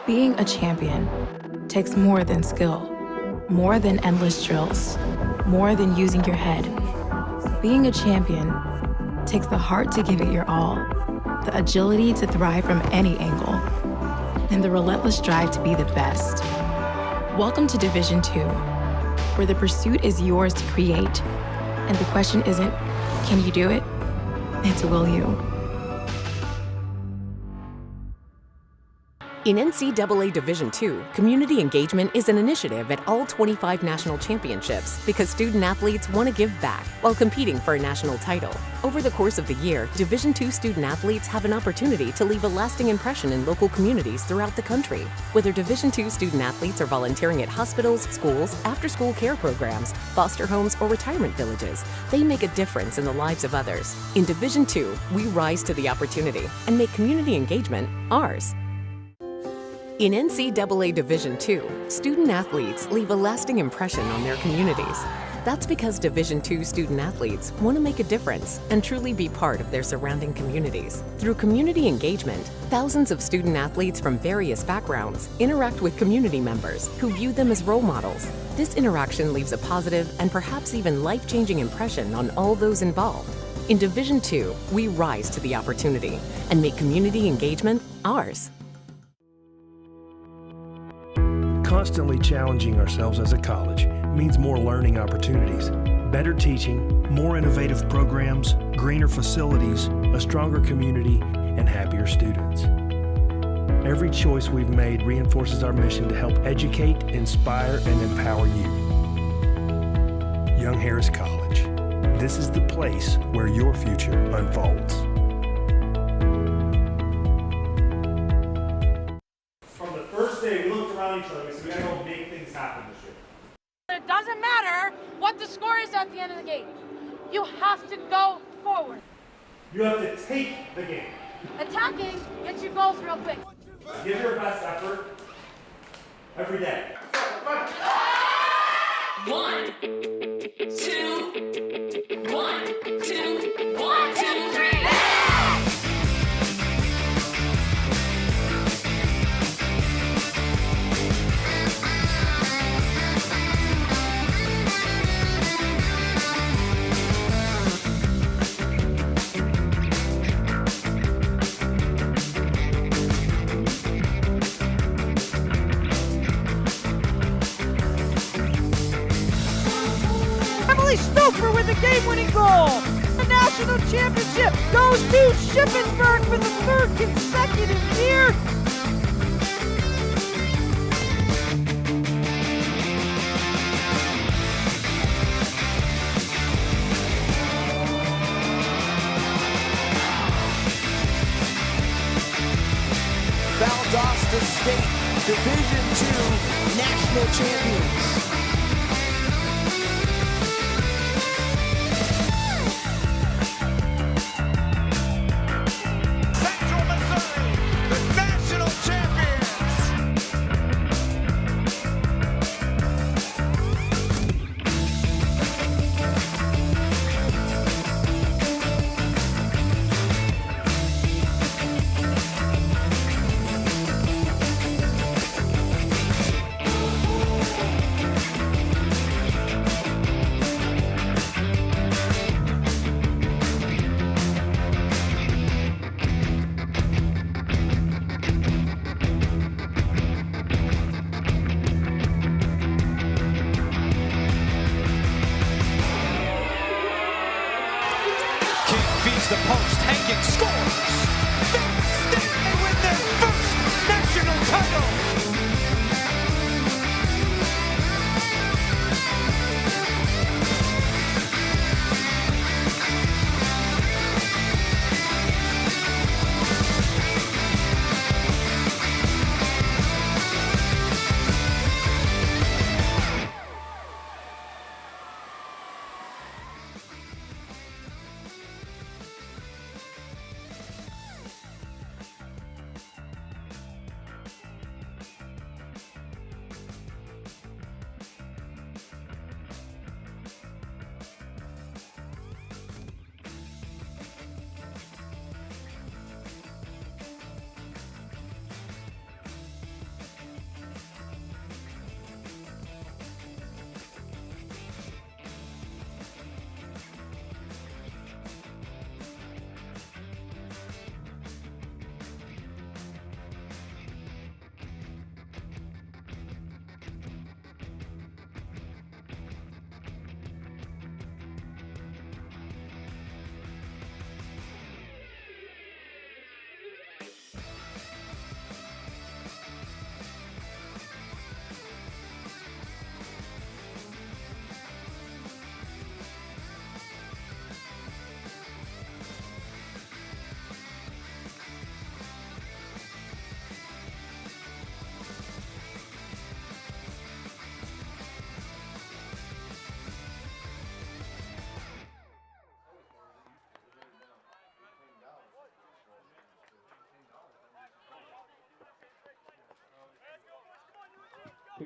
Being a champion takes more than skill, more than endless drills, more than using your head. Being a champion takes the heart to give it your all, the agility to thrive from any angle, and the relentless drive to be the best. Welcome to Division II, where the pursuit is yours to create, and the question isn't, can you do it? It's, will you? In NCAA Division II, community engagement is an initiative at all 25 national championships because student athletes want to give back while competing for a national title. Over the course of the year, Division II student athletes have an opportunity to leave a lasting impression in local communities throughout the country. Whether Division II student athletes are volunteering at hospitals, schools, after-school care programs, foster homes, or retirement villages, they make a difference in the lives of others. In Division II, we rise to the opportunity and make community engagement ours. In NCAA Division II, student athletes leave a lasting impression on their communities. That's because Division II student athletes want to make a difference and truly be part of their surrounding communities. Through community engagement, thousands of student athletes from various backgrounds interact with community members who view them as role models. This interaction leaves a positive and perhaps even life-changing impression on all those involved. In Division II, we rise to the opportunity and make community engagement ours. Constantly challenging ourselves as a college means more learning opportunities, better teaching, more innovative programs, greener facilities, a stronger community, and happier students. Every choice we've made reinforces our mission to help educate, inspire, and empower you. Young Harris College. This is the place where your future unfolds. From the first day, we looked around each other. We said, we gotta go make things happen this year. It doesn't matter what the score is at the end of the game. You have to go forward. You have to take the game. Attacking gets you goals real quick. Give your best effort every day. 1, 2, 1, 2, 1, 2, 3. Stouffer with the game-winning goal. The national championship goes to Shippensburg for the third consecutive year. Valdosta State Division II national champions. The post, Hankins scores! They win their first national title!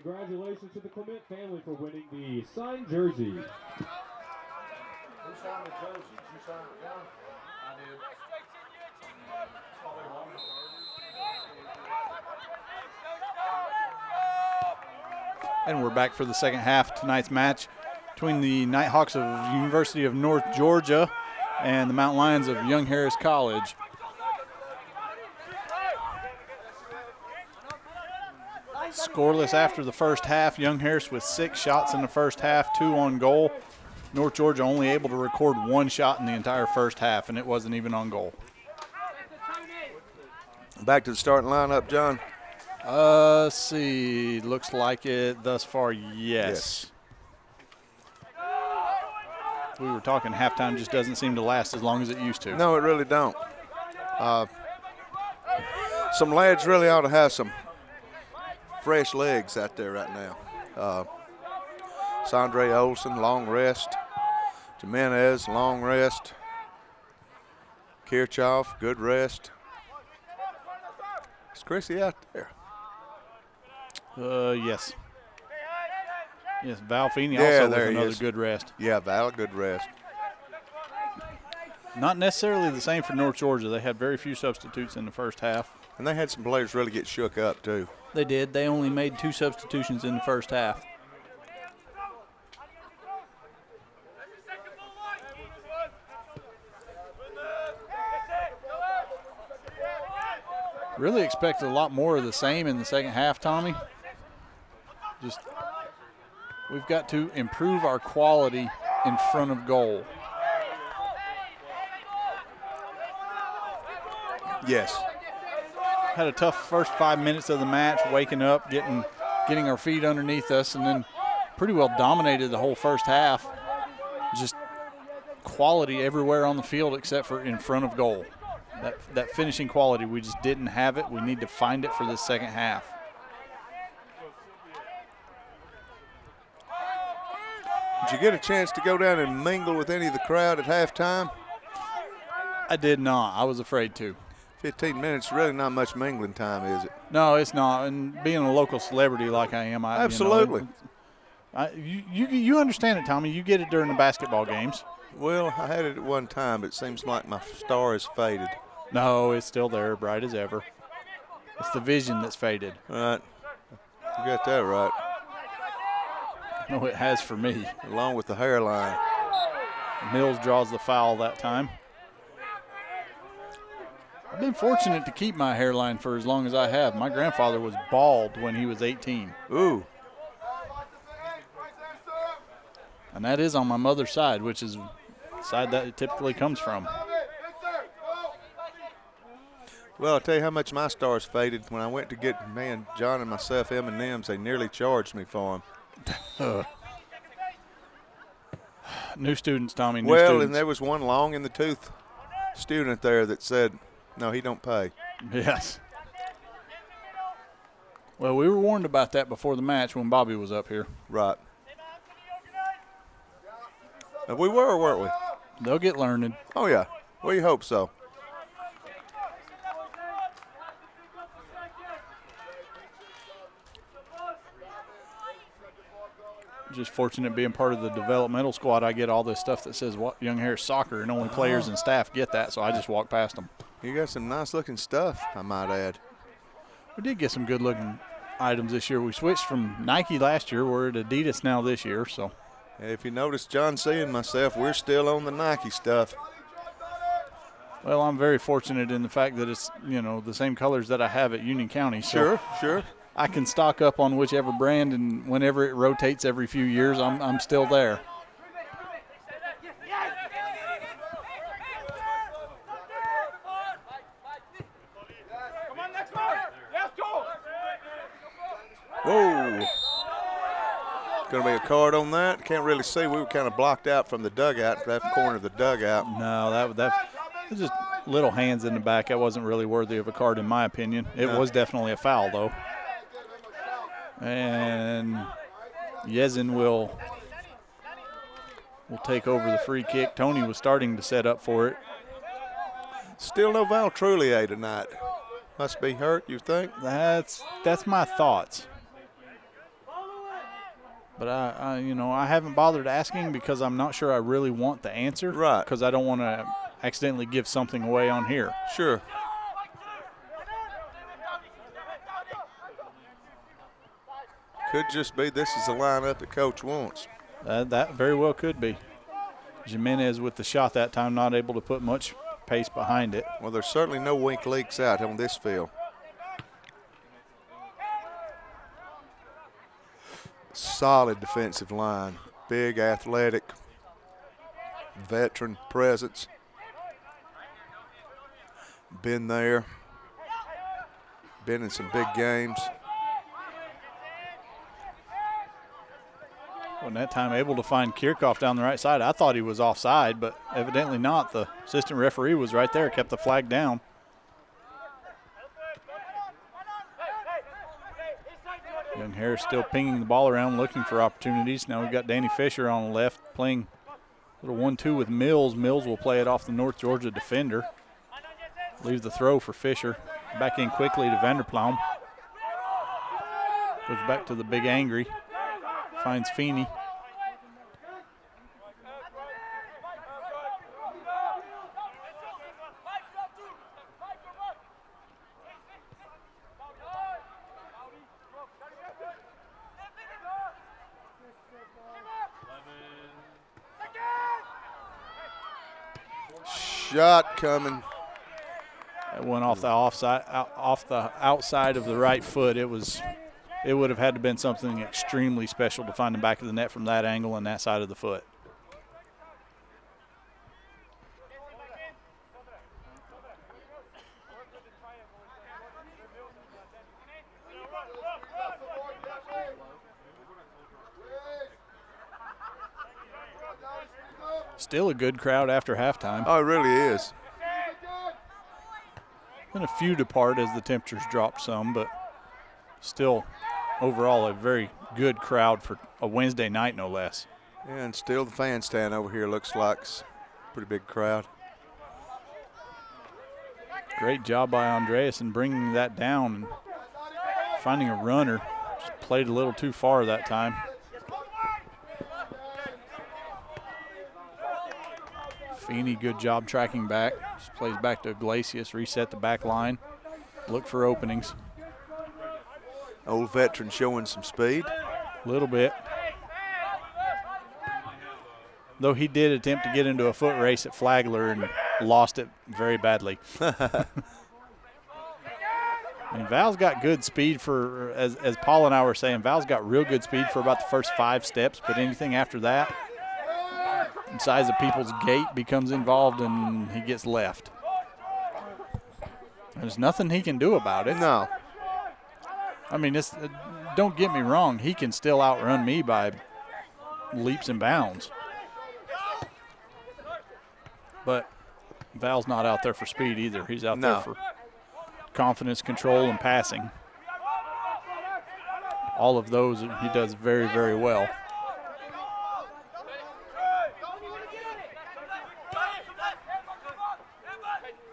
Congratulations to the Clement family for winning the signed jersey. Who signed the jersey? Did you sign it, John? I did. And we're back for the second half of tonight's match between the Nighthawks of University of North Georgia and the Mountain Lions of Young Harris College. Scoreless after the first half. Young Harris with 6 shots in the first half, 2 on goal. North Georgia only able to record 1 shot in the entire first half, and it wasn't even on goal. Back to the starting lineup, John. Let's see. Looks like it thus far, yes. We were talking halftime just doesn't seem to last as long as it used to. No, it really don't. Some lads really ought to have some fresh legs out there right now. Sandre Olsen, long rest. Jimenez, long rest. Kirchhoff, good rest. Is Chrissy out there? Yes. Yes, Val Feeney also with another good rest. Yeah, Val, good rest. Not necessarily the same for North Georgia. They had very few substitutes in the first half. And they had some players really get shook up, too. They did. They only made 2 substitutions in the first half. Really expected a lot more of the same in the second half, Tommy. Just, we've got to improve our quality in front of goal. Yes. Had a tough first 5 minutes of the match, waking up, getting our feet underneath us, and then pretty well dominated the whole first half. Just quality everywhere on the field except for in front of goal. That finishing quality, we just didn't have it. We need to find it for this second half. Did you get a chance to go down and mingle with any of the crowd at halftime? I did not. I was afraid to. 15 minutes, really not much mingling time, is it? No, it's not. And being a local celebrity like I am, absolutely. You understand it, Tommy. You get it during the basketball games. Well, I had it at one time, but it seems like my star has faded. No, it's still there, bright as ever. It's the vision that's faded. Right. You got that right. No, it has for me. Along with the hairline. Mills draws the foul that time. I've been fortunate to keep my hairline for as long as I have. My grandfather was bald when he was 18. Ooh. And that is on my mother's side, which is the side that it typically comes from. Well, I'll tell you how much my stars faded. When I went to get John and myself M&Ms, they nearly charged me for them. New students, Tommy, new students. students. And there was one long in the tooth student there that said, no, he don't pay. Yes. Well, we were warned about that before the match when Bobby was up here. Right. And we were, weren't we? They'll get learned. Oh, yeah. We hope so. Just fortunate being part of the developmental squad. I get all this stuff that says Young Harris Soccer, and only players and staff get that, so I just walk past them. You got some nice-looking stuff, I might add. We did get some good-looking items this year. We switched from Nike last year. We're at Adidas now this year. So, if you notice, John C. and myself, we're still on the Nike stuff. Well, I'm very fortunate in the fact that it's, the same colors that I have at Union County. So Sure. I can stock up on whichever brand, and whenever it rotates every few years, I'm still there. Whoa. Going to be a card on that? Can't really see. We were kind of blocked out from the dugout, that corner of the dugout. No, that was just little hands in the back. That wasn't really worthy of a card in my opinion. It was definitely a foul, though. And Yezin will take over the free kick. Tony was starting to set up for it. Still no Val Trulier tonight. Must be hurt, you think? That's my thoughts. But I haven't bothered asking because I'm not sure I really want the answer. Right. Because I don't want to accidentally give something away on here. Sure. Could just be this is the lineup that Coach wants. That very well could be. Jimenez with the shot that time, not able to put much pace behind it. Well, there's certainly no wink leaks out on this field. Solid defensive line, big athletic, veteran presence. Been there, been in some big games. When that time able to find Kirchhoff down the right side. I thought he was offside, but evidently not. The assistant referee was right there, kept the flag down. Young Harris still pinging the ball around, looking for opportunities. Now we've got Danny Fisher on the left playing a little 1-2 with Mills. Mills will play it off the North Georgia defender. Leaves the throw for Fisher. Back in quickly to Vanderploem. Goes back to the Big Angry. Finds Feeney. Shot coming. That went off the outside of the right foot. It would have had to been something extremely special to find the back of the net from that angle and that side of the foot. Still a good crowd after halftime. Oh, it really is. Been a few depart as the temperatures dropped some, but still overall a very good crowd for a Wednesday night, no less. And still the fan stand over here looks like it's a pretty big crowd. Great job by Andreas in bringing that down and finding a runner. Just played a little too far that time. Feeney, good job tracking back. Just plays back to Iglesias, reset the back line, look for openings. Old veteran showing some speed. A little bit. Though he did attempt to get into a foot race at Flagler and lost it very badly. I mean, Val's got good speed for, as Paul and I were saying, Val's got real good speed for about the first 5 steps, but anything after that, the size of people's gait becomes involved and he gets left. There's nothing he can do about it. No. I mean, don't get me wrong, he can still outrun me by leaps and bounds. But Val's not out there for speed either. He's out there for confidence, control, and passing. All of those he does very, very well.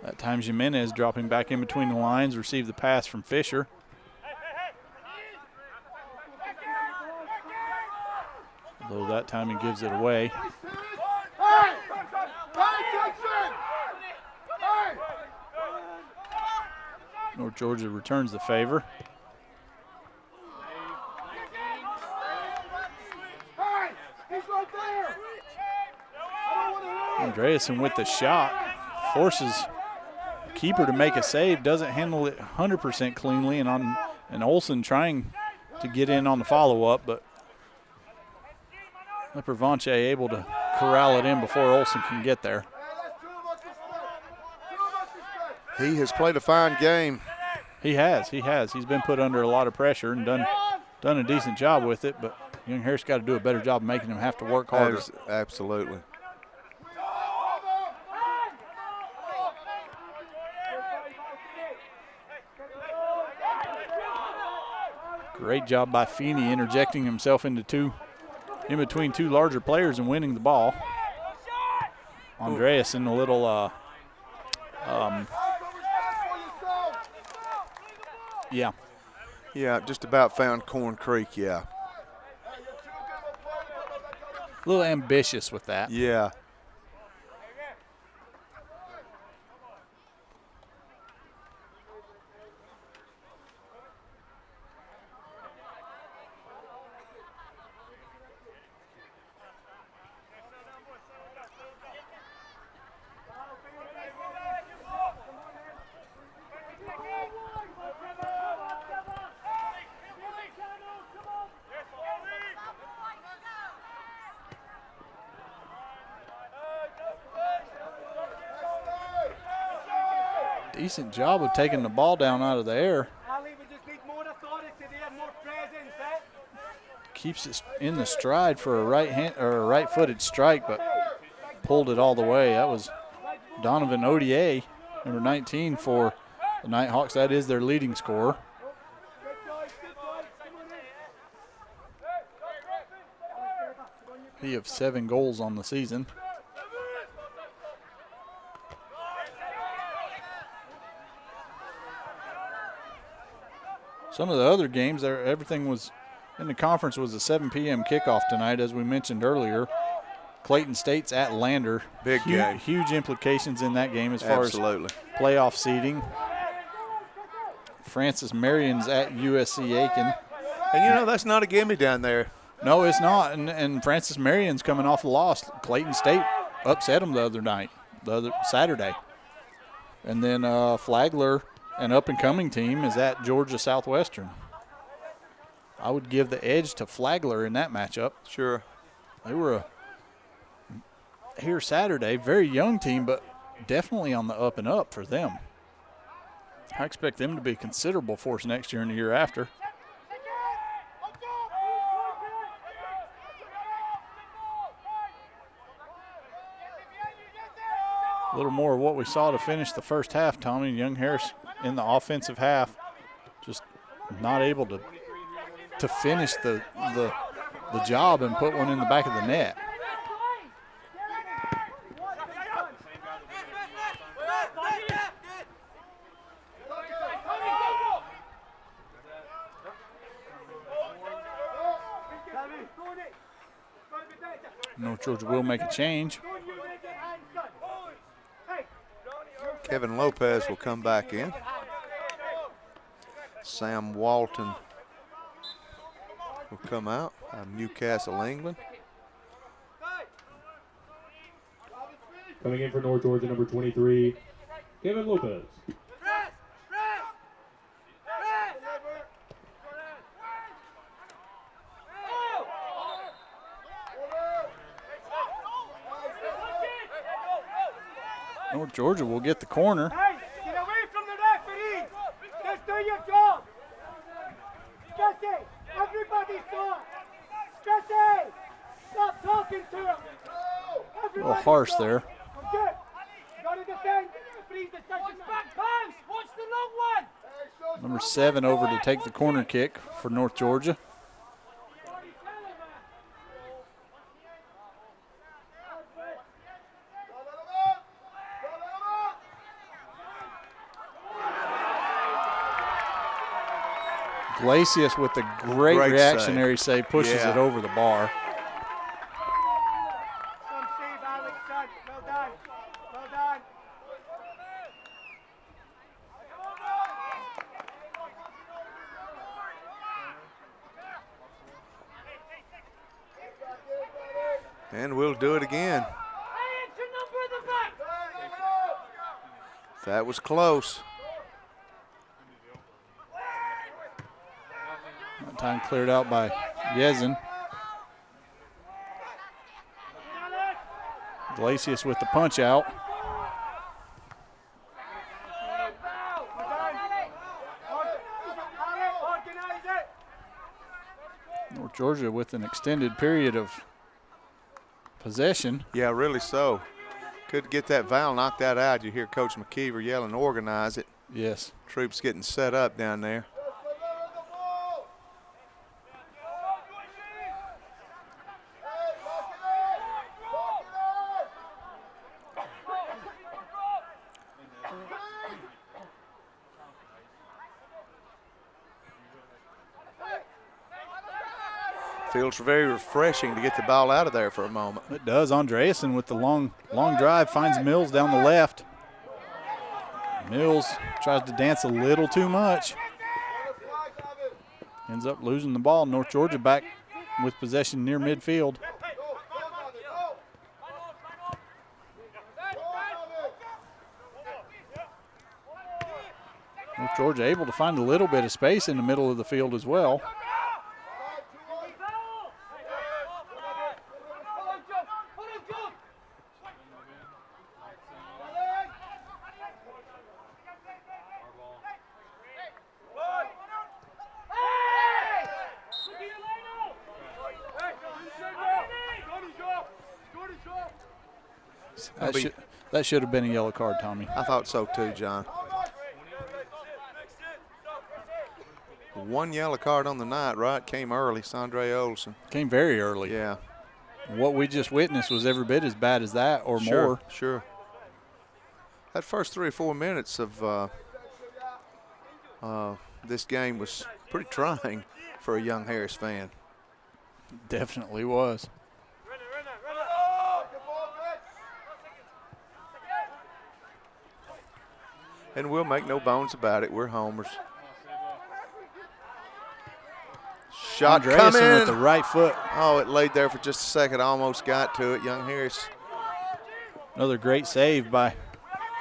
That time Jimenez dropping back in between the lines, received the pass from Fisher. Although that time he gives it away. North Georgia returns the favor. Andreasen with the shot forces keeper to make a save, doesn't handle it 100% cleanly, and Olsen trying to get in on the follow-up, but Lepervanche able to corral it in before Olsen can get there. He has played a fine game. He has. He's been put under a lot of pressure and done a decent job with it, but Young Harris got to do a better job of making him have to work harder. Absolutely. Great job by Feeney interjecting himself in between two larger players and winning the ball. Andreasen a little yeah, just about found Corn Creek, yeah. a little ambitious with that. Yeah. Decent job of taking the ball down out of the air. Keeps it in the stride for a right-footed strike, but pulled it all the way. That was Donovan Odier, number 19 for the Nighthawks. That is their leading scorer. He has 7 goals on the season. Some of the other games, everything was in the conference was a 7 p.m. kickoff tonight, as we mentioned earlier. Clayton State's at Lander. Big game. Huge implications in that game as far as playoff seeding. Francis Marion's at USC Aiken. And, you know, that's not a gimme down there. No, it's not. And Francis Marion's coming off a loss. Clayton State upset them the other Saturday. And then Flagler, an up-and-coming team, is at Georgia Southwestern. I would give the edge to Flagler in that matchup. Sure. They were here Saturday, very young team, but definitely on the up and up for them. I expect them to be a considerable force next year and the year after. A little more of what we saw to finish the first half, Tommy. Young Harris in the offensive half, just not able to finish the job and put one in the back of the net. North Georgia will make a change. Kevin Lopez will come back in. Sam Walton will come out of Newcastle, England. Coming in for North Georgia, number 23, Kevin Lopez. North Georgia will get the corner. Hey, get away from the referee. Just do your job. Jesse, everybody saw it. Jesse, stop talking to him. A little harsh there. I'm good. Got to defend. Referee's decision. Back pass. Watch the long one. Number 7 over to take the corner kick for North Georgia. Glacius with the great reactionary save pushes it over the bar. Some save, Alex, son. Well done. Well done. And we'll do it again. That was close. That time cleared out by Yezin. Glacius with the punch out. North Georgia with an extended period of possession. Yeah, really so. Could get that foul, knock that out. You hear Coach McKeever yelling, organize it. Yes. Troops getting set up down there. Feels very refreshing to get the ball out of there for a moment. It does. Andreasen with the long drive finds Mills down the left. Mills tries to dance a little too much. Ends up losing the ball. North Georgia back with possession near midfield. North Georgia able to find a little bit of space in the middle of the field as well. That should have been a yellow card, Tommy. I thought so too, John. One yellow card on the night, right? Came early, Sondre Olson. Came very early. Yeah. What we just witnessed was every bit as bad as that or more. Sure. That first 3 or 4 minutes of this game was pretty trying for a young Harris fan. Definitely was. And we'll make no bones about it. We're homers. Shot coming with the right foot. Oh, it laid there for just a second. Almost got to it. Young Harris. Another great save by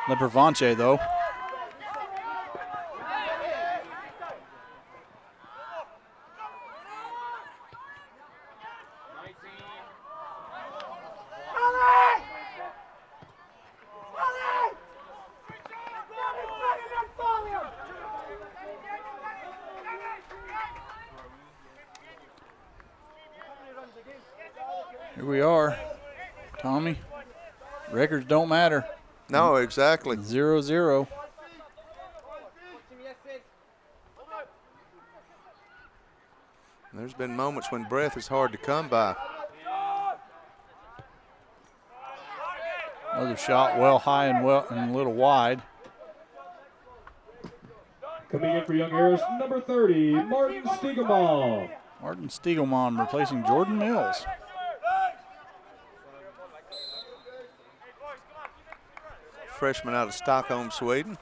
Lepervanche, though. Here we are, Tommy. Records don't matter. No, exactly. 0-0. There's been moments when breath is hard to come by. Another shot well high and a little wide. Coming in for Young Harris, number 30, Martin Stiegelbaum. Martin Stiegelbaum replacing Jordan Mills. Freshman out of Stockholm, Sweden.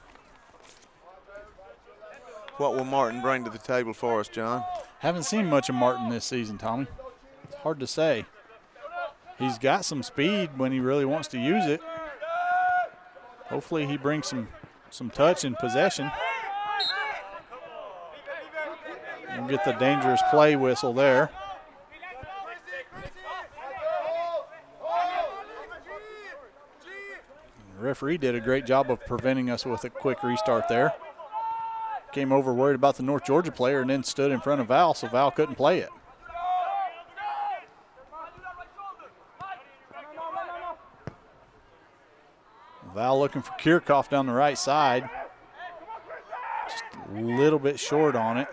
What will Martin bring to the table for us, John? Haven't seen much of Martin this season, Tommy. It's hard to say. He's got some speed when he really wants to use it. Hopefully he brings some touch and possession. We'll get the dangerous play whistle there. The referee did a great job of preventing us with a quick restart there. Came over worried about the North Georgia player and then stood in front of Val, so Val couldn't play it. Val looking for Kirchhoff down the right side. Just a little bit short on it.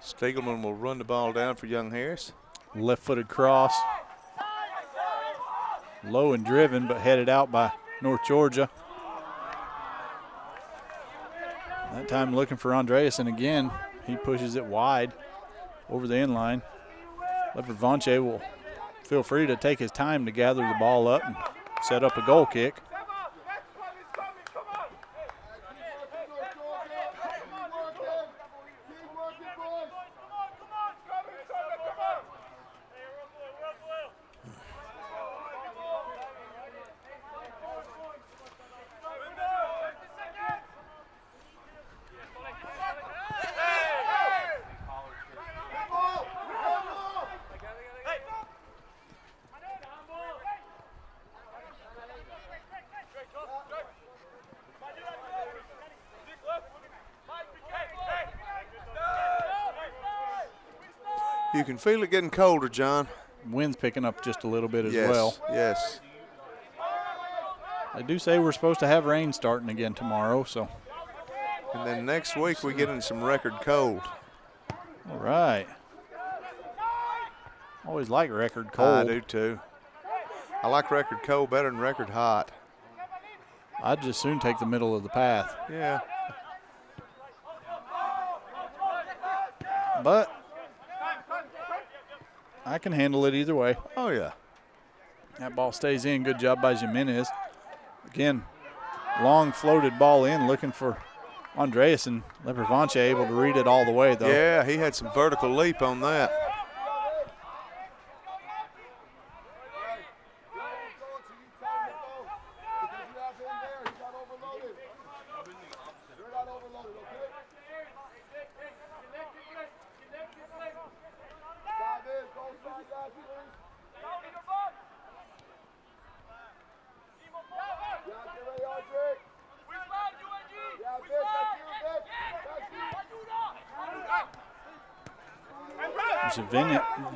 Stiegelman will run the ball down for Young Harris. Left-footed cross. Low and driven, but headed out by North Georgia. That time looking for Andreasen again. He pushes it wide over the end line. Lepervanche will feel free to take his time to gather the ball up and set up a goal kick. You can feel it getting colder, John. Wind's picking up just a little bit as well. Yes. They do say we're supposed to have rain starting again tomorrow, so. And then next week we get into some record cold. All right. Always like record cold. I do too. I like record cold better than record hot. I'd just soon take the middle of the path. Yeah. But I can handle it either way. Oh, yeah. That ball stays in. Good job by Jimenez. Again, long floated ball in, looking for Andreas, and Lepervanche able to read it all the way, though. Yeah, he had some vertical leap on that.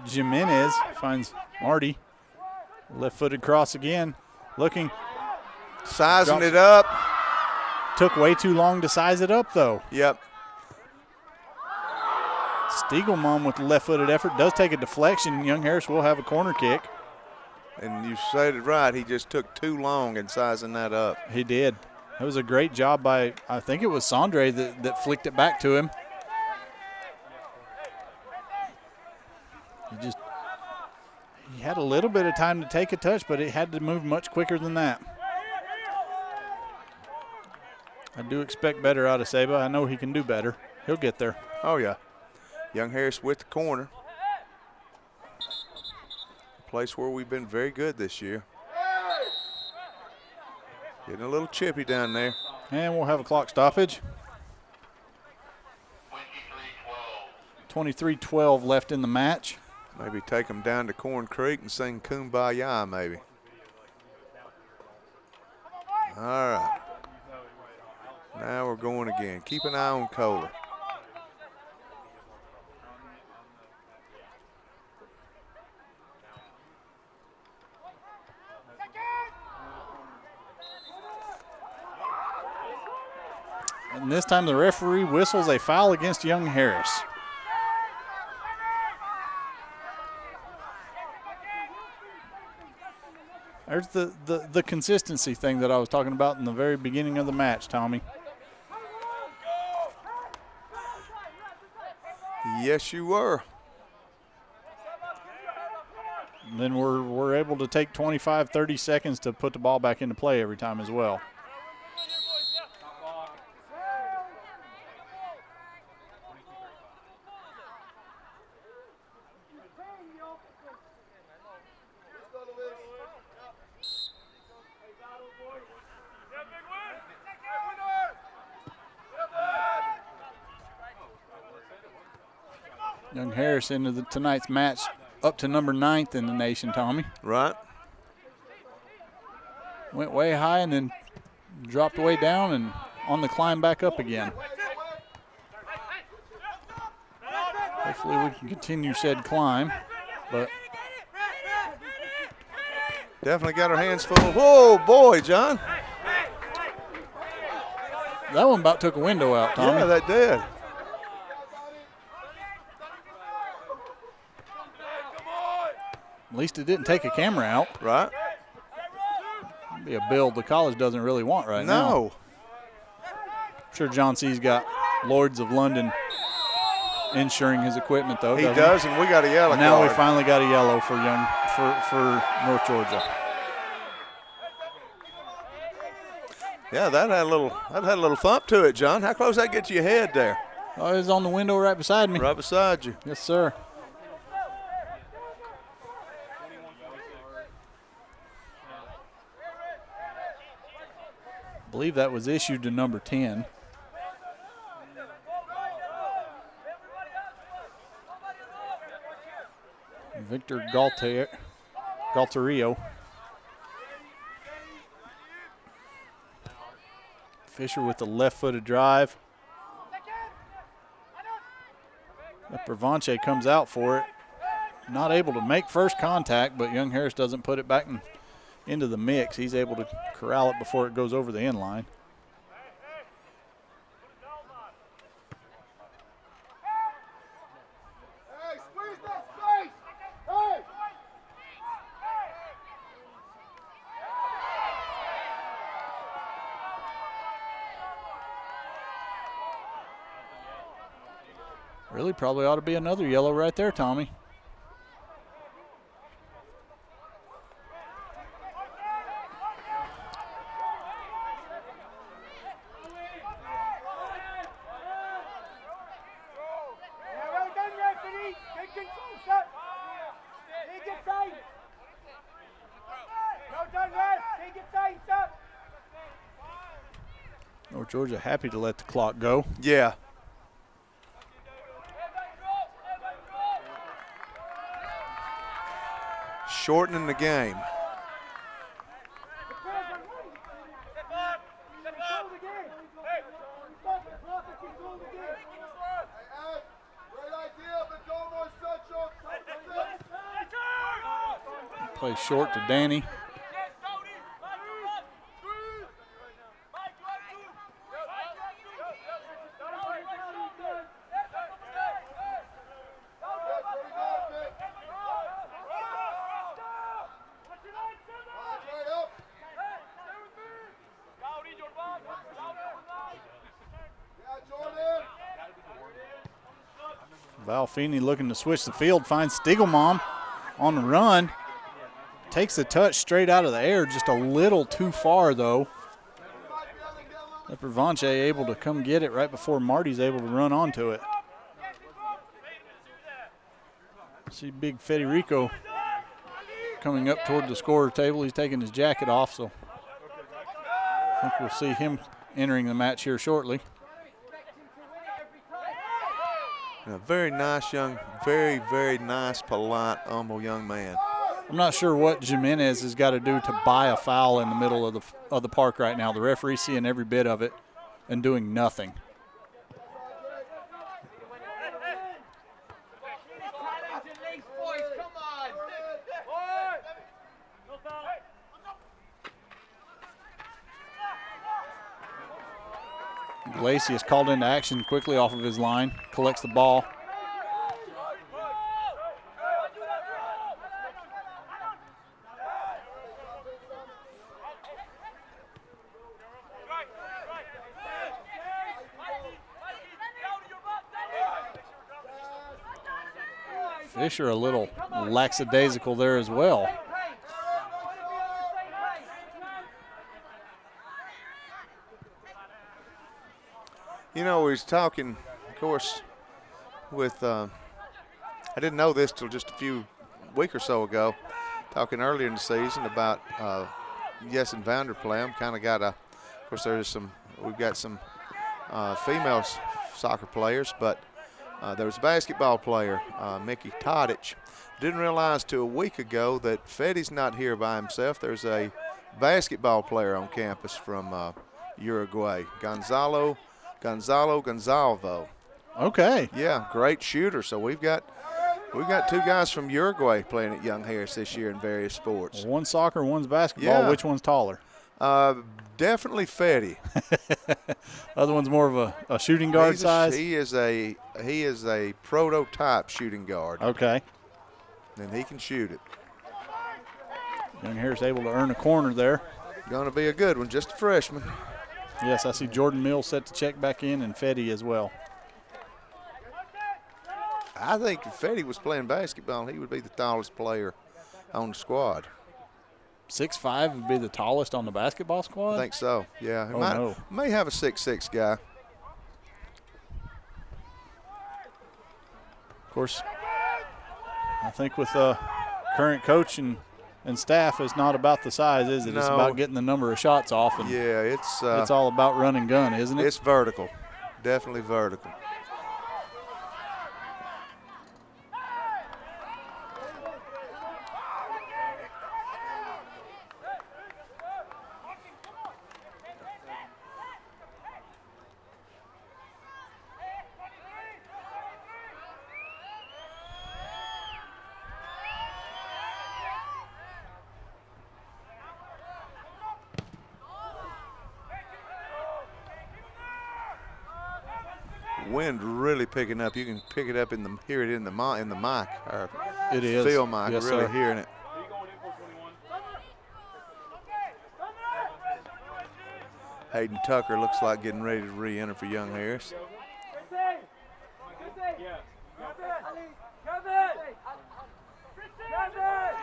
Jimenez finds Marty. Left-footed cross again. Looking. Sizing it up. Took way too long to size it up, though. Yep. Stiegelman with the left-footed effort does take a deflection. Young Harris will have a corner kick. And you said it right. He just took too long in sizing that up. He did. That was a great job by, I think it was Sandre that flicked it back to him. He had a little bit of time to take a touch, but it had to move much quicker than that. I do expect better out of Saba. I know he can do better. He'll get there. Oh, yeah. Young Harris with the corner. A place where we've been very good this year. Getting a little chippy down there. And we'll have a clock stoppage. 23-12 left in the match. Maybe take them down to Corn Creek and sing Kumbaya, maybe. All right. Now we're going again. Keep an eye on Kohler. And this time the referee whistles a foul against Young Harris. There's the consistency thing that I was talking about in the very beginning of the match, Tommy. Yes, you were. And then we're able to take 25, 30 seconds to put the ball back into play every time as well. Young Harris into tonight's match up to number 9th in the nation, Tommy. Right. Went way high and then dropped way down and on the climb back up again. Hopefully we can continue said climb, but definitely got our hands full. Whoa, boy, John. That one about took a window out, Tommy. Yeah, that did. At least it didn't take a camera out. Right. That'd be a build the college doesn't really want right now. No. I'm sure John C.'s got Lloyd's of London insuring his equipment, though. He does, and we got a yellow now card. We finally got a yellow for North Georgia. Yeah, that had a little thump to it, John. How close that get to your head there? Oh, it was on the window right beside me. Right beside you. Yes, sir. I believe that was issued to number 10. Victor Galterio. Fisher with the left-footed drive. Lepervanche comes out for it. Not able to make first contact, but Young Harris doesn't put it back into the mix, he's able to corral it before it goes over the end line. Really probably ought to be another yellow right there, Tommy. North Georgia happy to let the clock go. Yeah. Shortening the game. Play short to Danny. Val Feeney looking to switch the field, finds Stiegelbaum on the run. Takes the touch straight out of the air, just a little too far though. Lepervanche able to come get it right before Marty's able to run onto it. See big Federico coming up toward the scorer table. He's taking his jacket off, so I think we'll see him entering the match here shortly. A very nice young, very, very nice, polite, humble young man. I'm not sure what Jimenez has got to do to buy a foul in the middle of the park right now. The referee seeing every bit of it and doing nothing. Lacey is called into action quickly off of his line, collects the ball. Fisher a little lackadaisical there as well. You know, we was talking, of course, with, I didn't know this till just a week or so ago, talking earlier in the season about Jessen Vanderplam. Kind of got of course, we've got some female soccer players, but there was a basketball player, Mickey Todic. Didn't realize till a week ago that Fetty's not here by himself. There's a basketball player on campus from Uruguay, Gonzalo. Okay. Yeah, great shooter. So we've got two guys from Uruguay playing at Young Harris this year in various sports. One's soccer, one's basketball. Yeah. Which one's taller? Definitely Fetty. Other one's more of a shooting guard size. He is a prototype shooting guard. Okay. And he can shoot it. Young Harris able to earn a corner there. Going to be a good one, just a freshman. Yes, I see Jordan Mills set to check back in and Fetty as well. I think if Fetty was playing basketball, he would be the tallest player on the squad. 6'5" would be the tallest on the basketball squad? I think so, yeah. He may have a 6'6" guy. Of course, I think with current coach and staff, it's not about the size, is it? No. It's about getting the number of shots off. And yeah, it's all about run and gun, isn't it? It's vertical, definitely vertical. Wind really picking up. You can pick it up hear it in the mic. Or it is. Field mic. Yes, really sir. hearing it. Hayden Tucker looks like getting ready to re-enter for Young Harris.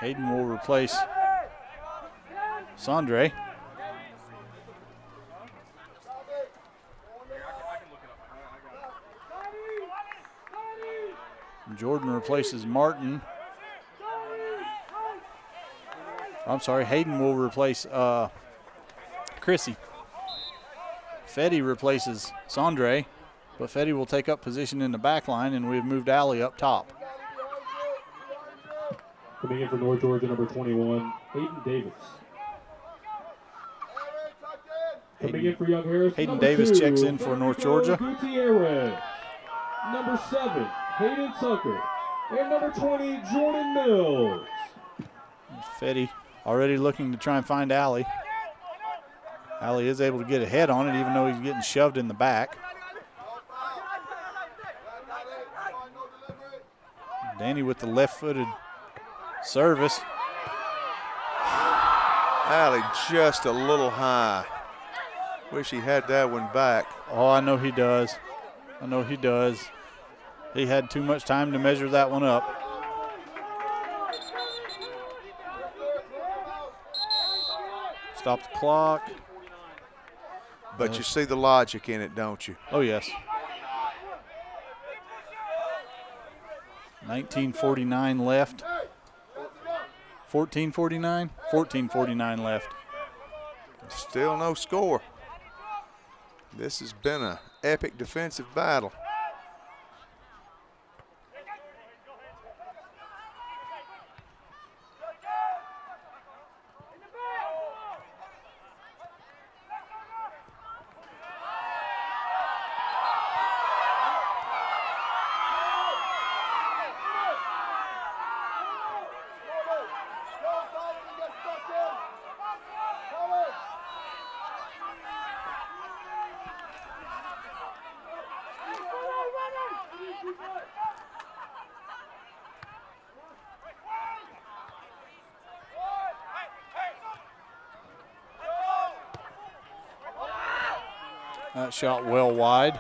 Hayden will replace Sandre. Jordan replaces Martin. I'm sorry, Hayden will replace Chrissy. Fetty replaces Sandre, but Fetty will take up position in the back line, and we've moved Allie up top. Coming in for North Georgia, number 21, Hayden Davis. Coming in for Young Harris, Hayden number Davis 2, checks in for North Georgia. Gutierrez. Number 7, Hayden Tucker. And number 20, Jordan Mills. Fetty already looking to try and find Allie. Allie is able to get ahead on it, even though he's getting shoved in the back. Danny with the left-footed service. Allie just a little high. Wish he had that one back. Oh, I know he does. I know he does. He had too much time to measure that one up. Stop the clock. But you see the logic in it, don't you? Oh, yes. 19:49 left. 14:49? 14:49 left. Still no score. This has been an epic defensive battle. That shot well wide.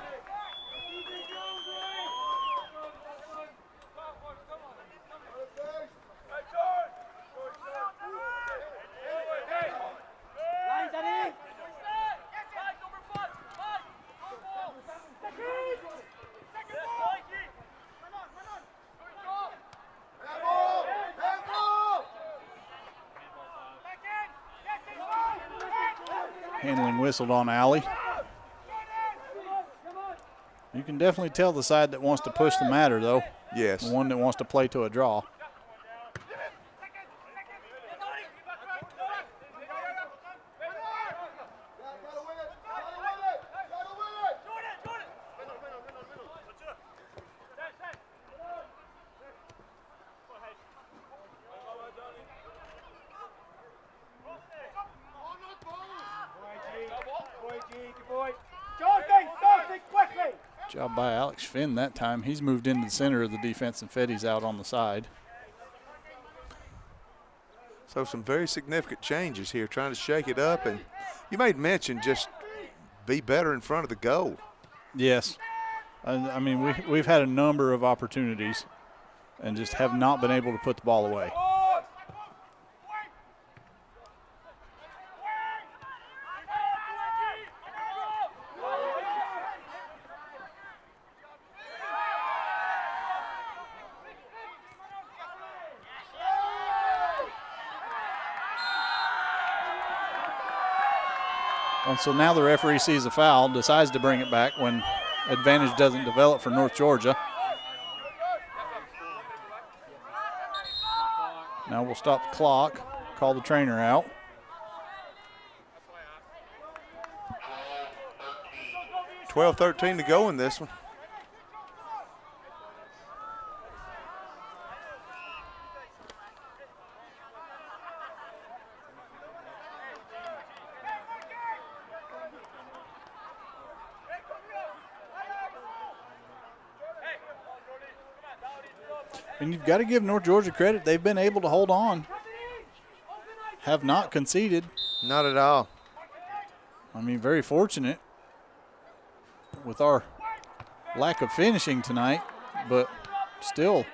Handling whistled on Allie. You can definitely tell the side that wants to push the matter, though. Yes. The one that wants to play to a draw. Job by Alex Finn that time. He's moved into the center of the defense, and Fetty's out on the side. So some very significant changes here, trying to shake it up. And you made mention just be better in front of the goal. Yes. I mean, we've had a number of opportunities and just have not been able to put the ball away. And so now the referee sees a foul, decides to bring it back when advantage doesn't develop for North Georgia. Now we'll stop the clock, call the trainer out. .12:13 to go in this one. And you've got to give North Georgia credit. They've been able to hold on, have not conceded. Not at all. I mean, very fortunate with our lack of finishing tonight, but still,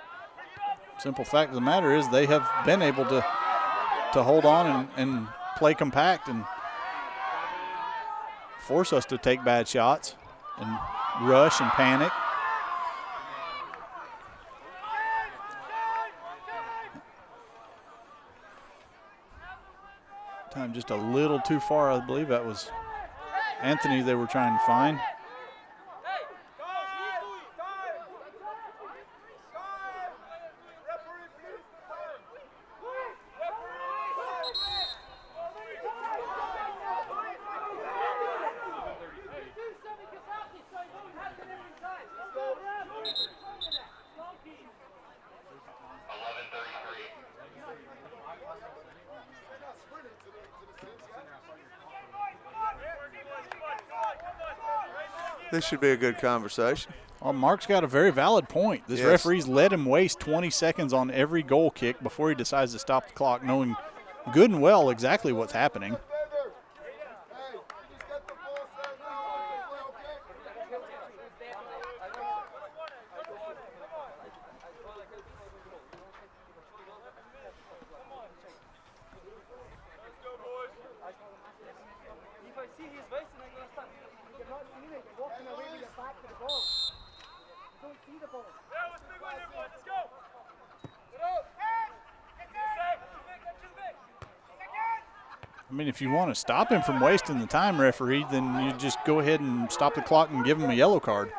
simple fact of the matter is they have been able to hold on and play compact and force us to take bad shots and rush and panic. Time just a little too far. I believe that was Anthony they were trying to find. This should be a good conversation. Well, Mark's got a very valid point. This referee's let him waste 20 seconds on every goal kick before he decides to stop the clock, knowing good and well exactly what's happening. I mean, if you want to stop him from wasting the time, referee, then you just go ahead and stop the clock and give him a yellow card.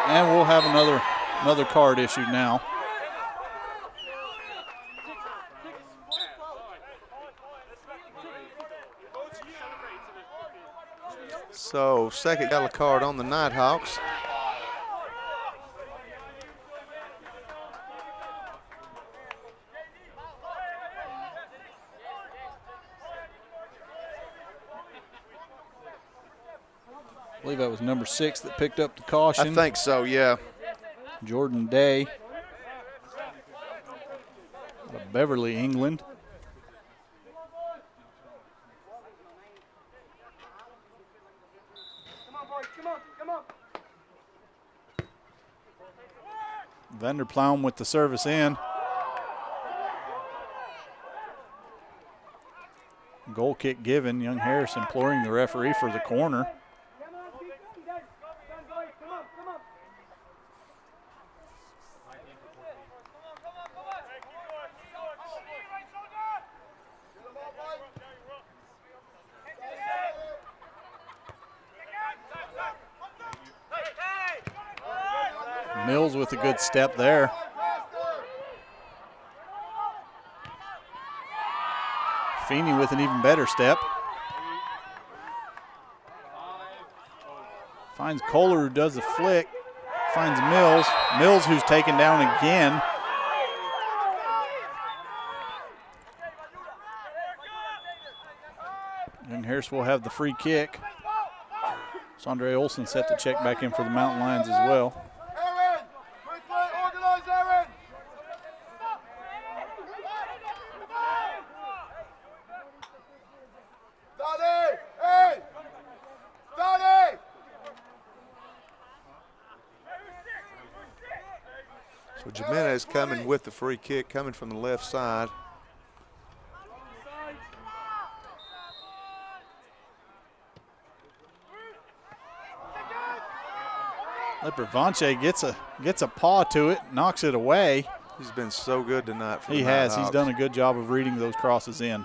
And we'll have another card issued now. So, second yellow card on the Nighthawks. I believe that was number 6 that picked up the caution. I think so, yeah. Jordan Day out of Beverly, England. Vanderploum with the service in. Goal kick given. Young Harris imploring the referee for the corner. Mills with a good step there. Feeney with an even better step. Finds Kohler, who does the flick. Finds Mills. Mills, who's taken down again. And Harris will have the free kick. Sondre Olsen set to check back in for the Mountain Lions as well. So Jimenez coming with the free kick, coming from the left side. Lepervanche gets a paw to it, knocks it away. He's been so good tonight for the He has. Nighthawks. He's done a good job of reading those crosses in.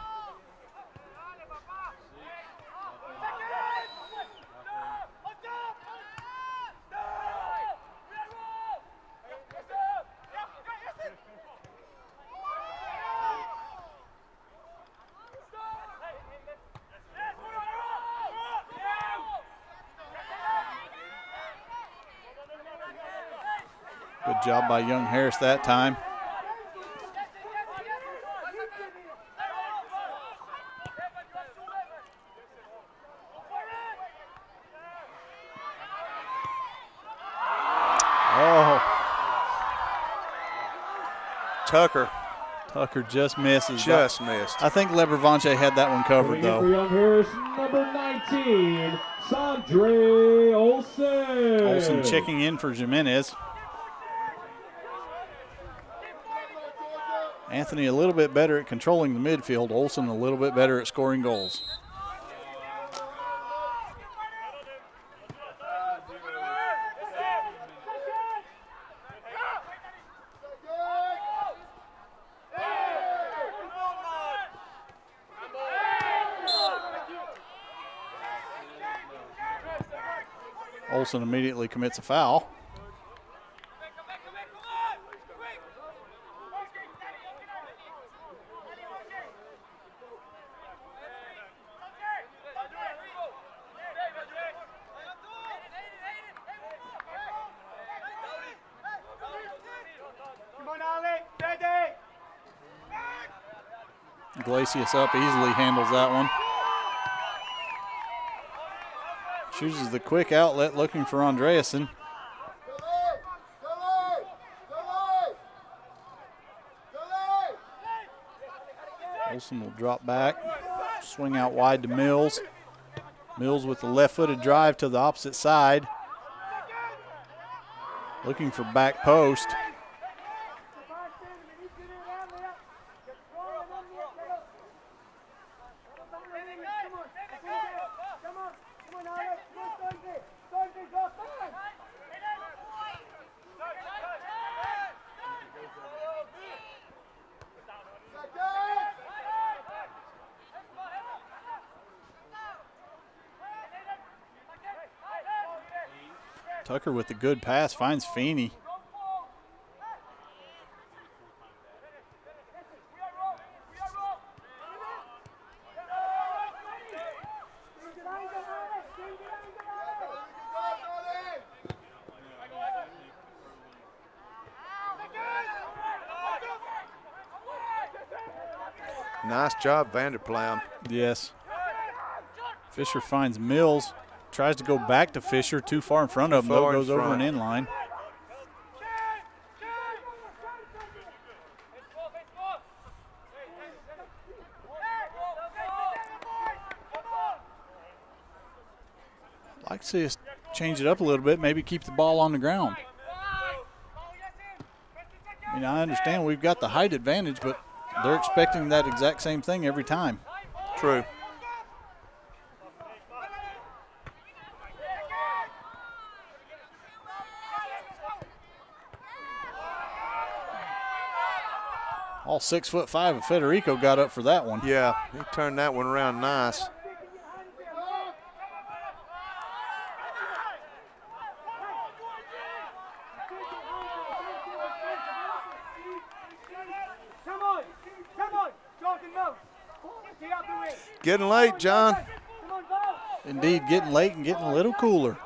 Good job by young Harris that time. Oh. Tucker just misses. Just missed. I think Lebervanche had that one covered, though. For young Harris, number 19, Sandre Olsen. Olsen checking in for Jimenez. Anthony a little bit better at controlling the midfield. Olsen a little bit better at scoring goals. Olsen immediately commits a foul. Iglesias up, easily handles that one. Chooses the quick outlet, looking for Andreasen. Olsen will drop back, swing out wide to Mills. Mills with the left-footed drive to the opposite side. Looking for back post. Tucker with the good pass finds Feeney. Nice job, Vanderplam. Yes. Fisher finds Mills. Tries to go back to Fisher, too far in front of him, though, goes over an inline. Like to see us change it up a little bit, maybe keep the ball on the ground. I mean, I understand we've got the height advantage, but they're expecting that exact same thing every time. True. All 6'5" of Federico got up for that one. Yeah, he turned that one around nice. Getting late, John. Indeed, getting late and getting a little cooler.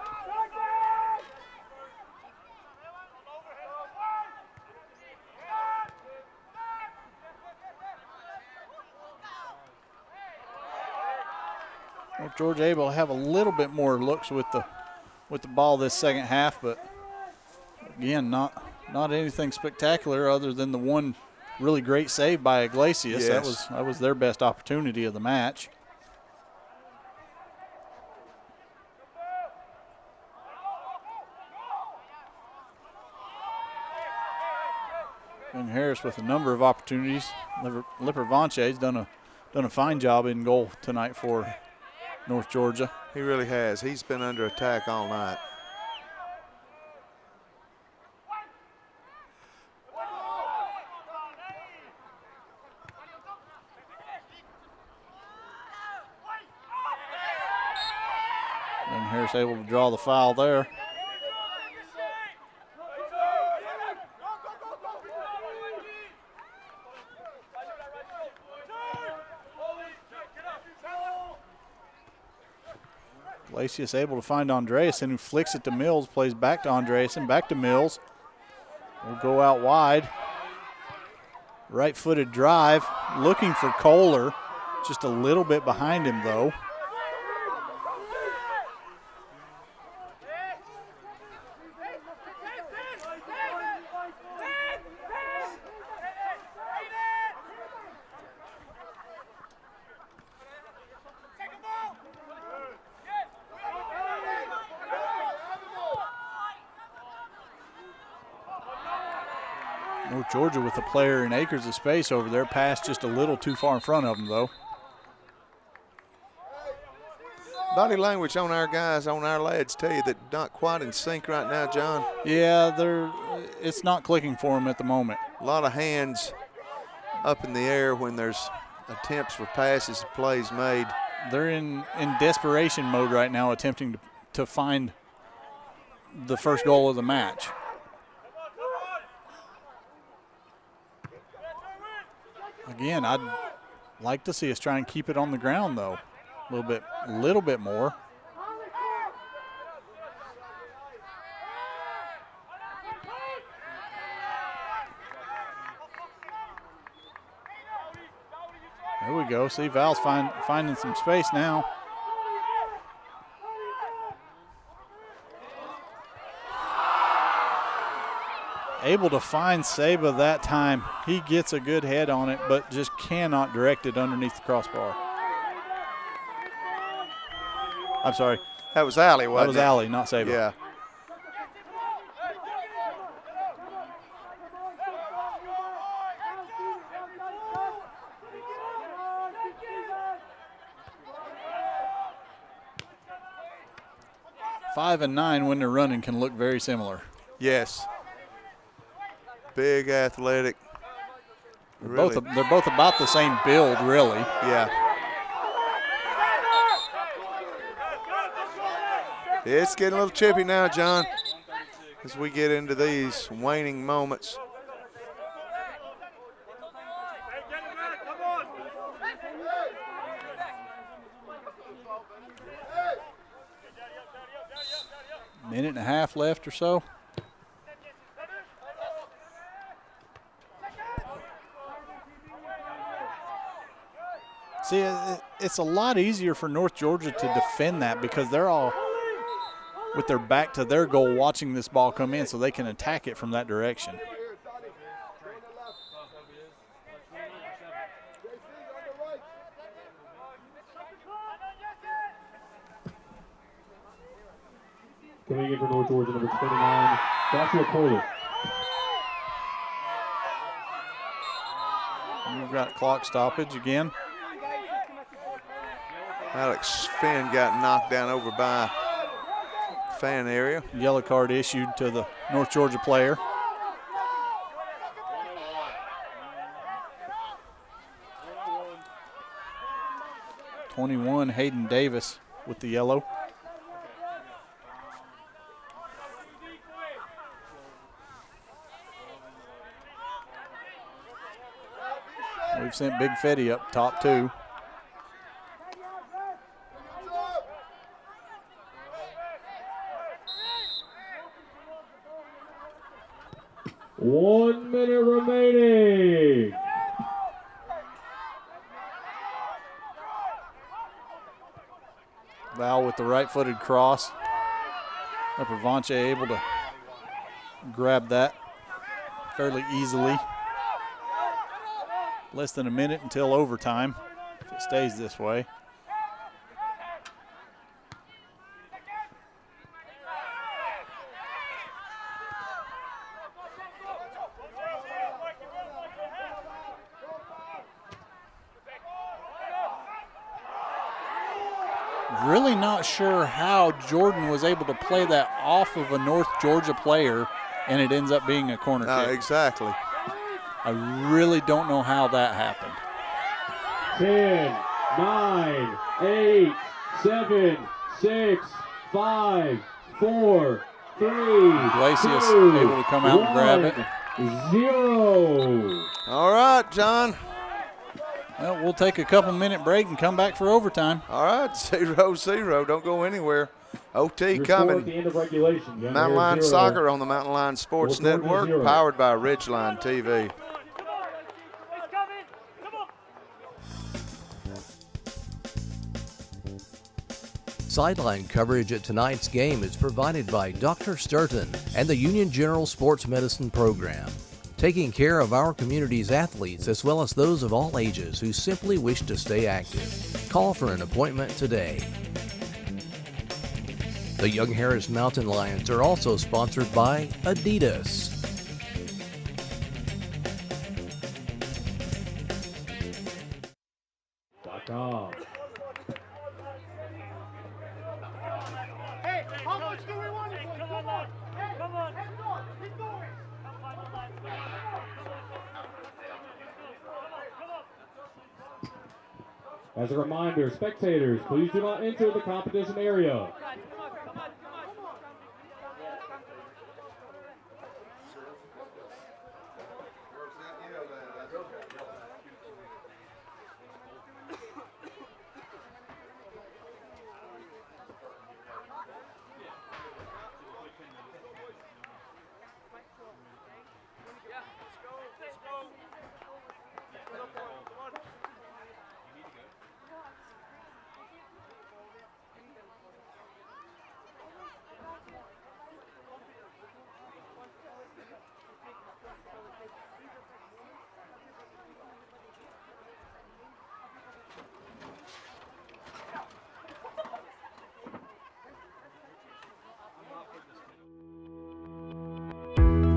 North Georgia able to have a little bit more looks with the ball this second half, but again, not anything spectacular other than the one really great save by Iglesias. Yes. That was their best opportunity of the match. And Harris with a number of opportunities. Lepervanche's done a fine job in goal tonight for North Georgia. He really has. He's been under attack all night. And Harris able to draw the foul there. Iglesias able to find Andreasen, who flicks it to Mills, plays back to Andreasen, back to Mills. will go out wide. Right-footed drive, looking for Kohler. Just a little bit behind him, though. North Georgia with a player in acres of space over there. Pass just a little too far in front of them, though. Body language on our guys, on our lads, tell you that not quite in sync right now, John. Yeah, it's not clicking for them at the moment. A lot of hands up in the air when there's attempts for passes and plays made. They're in desperation mode right now, attempting to find the first goal of the match. Again, I'd like to see us try and keep it on the ground, though. A little bit more. There we go. See, Val's finding some space now. Able to find Saba that time. He gets a good head on it, but just cannot direct it underneath the crossbar. I'm sorry. That was Allie, wasn't it? That was Allie, not Saba. Yeah. Five and 9 when they're running can look very similar. Yes. Big, athletic. They're both about the same build, really. Yeah. It's getting a little chippy now, John, as we get into these waning moments. Minute and a half left or so. See, it's a lot easier for North Georgia to defend that because they're all with their back to their goal watching this ball come in so they can attack it from that direction. Coming in for North Georgia, number 29, Joshua Kohler. We've got clock stoppage again. Alex Finn got knocked down over by fan area. Yellow card issued to the North Georgia player. #21, Hayden Davis with the yellow. We've sent Big Fetty up top too. One minute remaining. Val with the right-footed cross. Upper Vanche able to grab that fairly easily. Less than a minute until overtime, if it stays this way. Really not sure how Jordan was able to play that off of a North Georgia player and it ends up being a corner kick. Exactly. I really don't know how that happened. 10, 9, 8, 7, 6, 5, 4, 3, Iglesias 2, able to come out and grab it. 0. All right, John. Well, we'll take a couple-minute break and come back for overtime. All right, 0-0. Don't go anywhere. OT Your score at coming. the end of regulation. Young Mountain Line Harris 0. Soccer on the Mountain Line Sports Fourth quarter to Network, 0. powered by Ridgeline TV. Sideline coverage at tonight's game is provided by Dr. Sturton and the Union General Sports Medicine Program, taking care of our community's athletes as well as those of all ages who simply wish to stay active. Call for an appointment today. The Young Harris Mountain Lions are also sponsored by Adidas. .com. Hey, how much do we want it for? Come on. Hey, come on. Let's go. Keep going. As a reminder, spectators, please do not enter the competition area.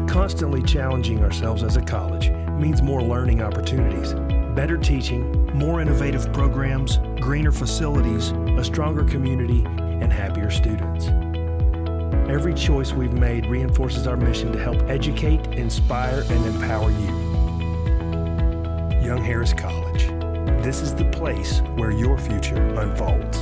Constantly challenging ourselves as a college means more learning opportunities, better teaching, more innovative programs, greener facilities, a stronger community, and happier students. Every choice we've made reinforces our mission to help educate, inspire, and empower you. Young Harris College. This is the place where your future unfolds.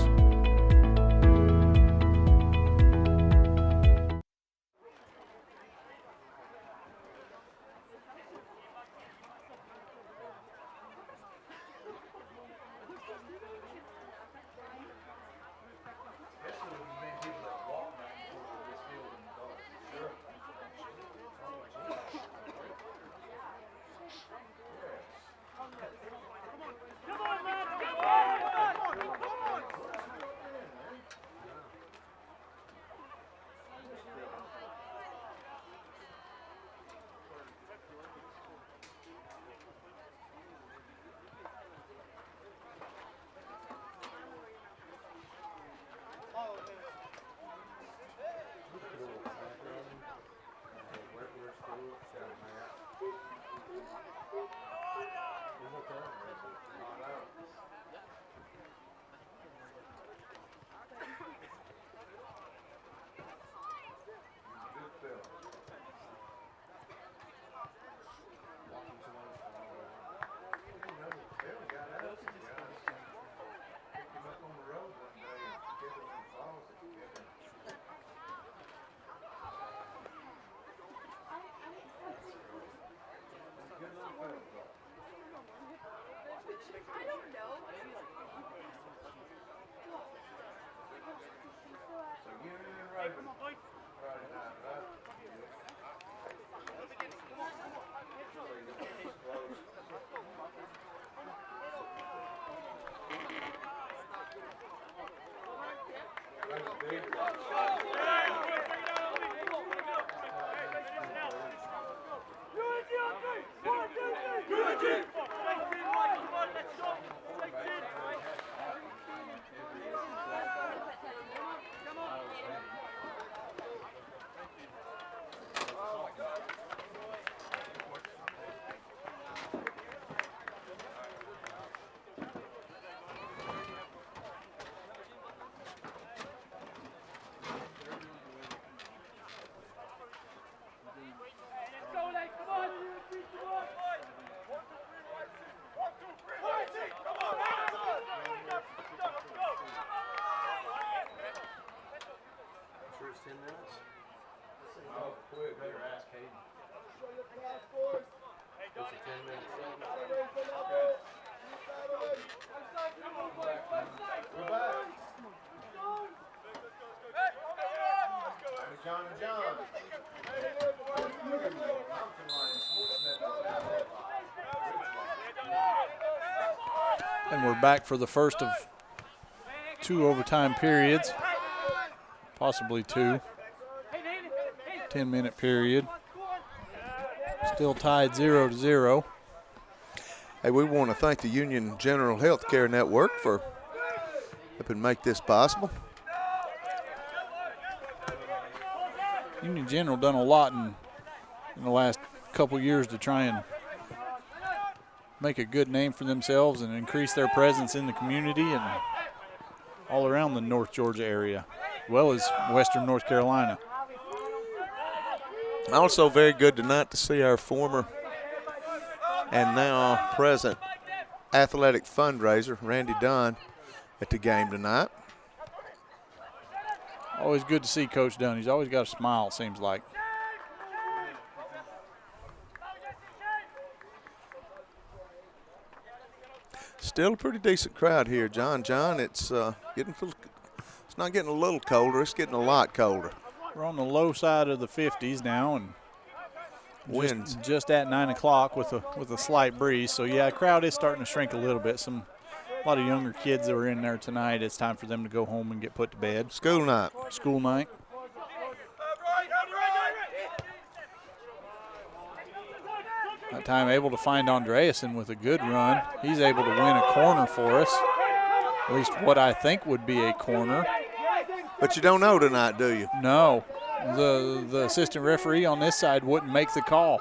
And we're back for the first of 2 overtime periods, possibly 2. 10-minute period. Still tied 0-0. Hey, we want to thank the Union General Healthcare Network for helping make this possible. Union General done a lot in the last couple years to try and make a good name for themselves and increase their presence in the community and all around the North Georgia area, as well as Western North Carolina. Also very good tonight to see our former and now present athletic fundraiser, Randy Dunn, at the game tonight. Always good to see Coach Dunn. He's always got a smile, it seems like. Still a pretty decent crowd here, John. It's it's not getting a little colder, it's getting a lot colder. We're on the low side of the 50s now, and winds just at 9 o'clock with a slight breeze. So yeah, crowd is starting to shrink a little bit. A lot of younger kids that were in there tonight. It's time for them to go home and get put to bed. School night. School night. That time able to find Andreasen with a good run. He's able to win a corner for us. At least what I think would be a corner. But you don't know tonight, do you? No. The assistant referee on this side wouldn't make the call.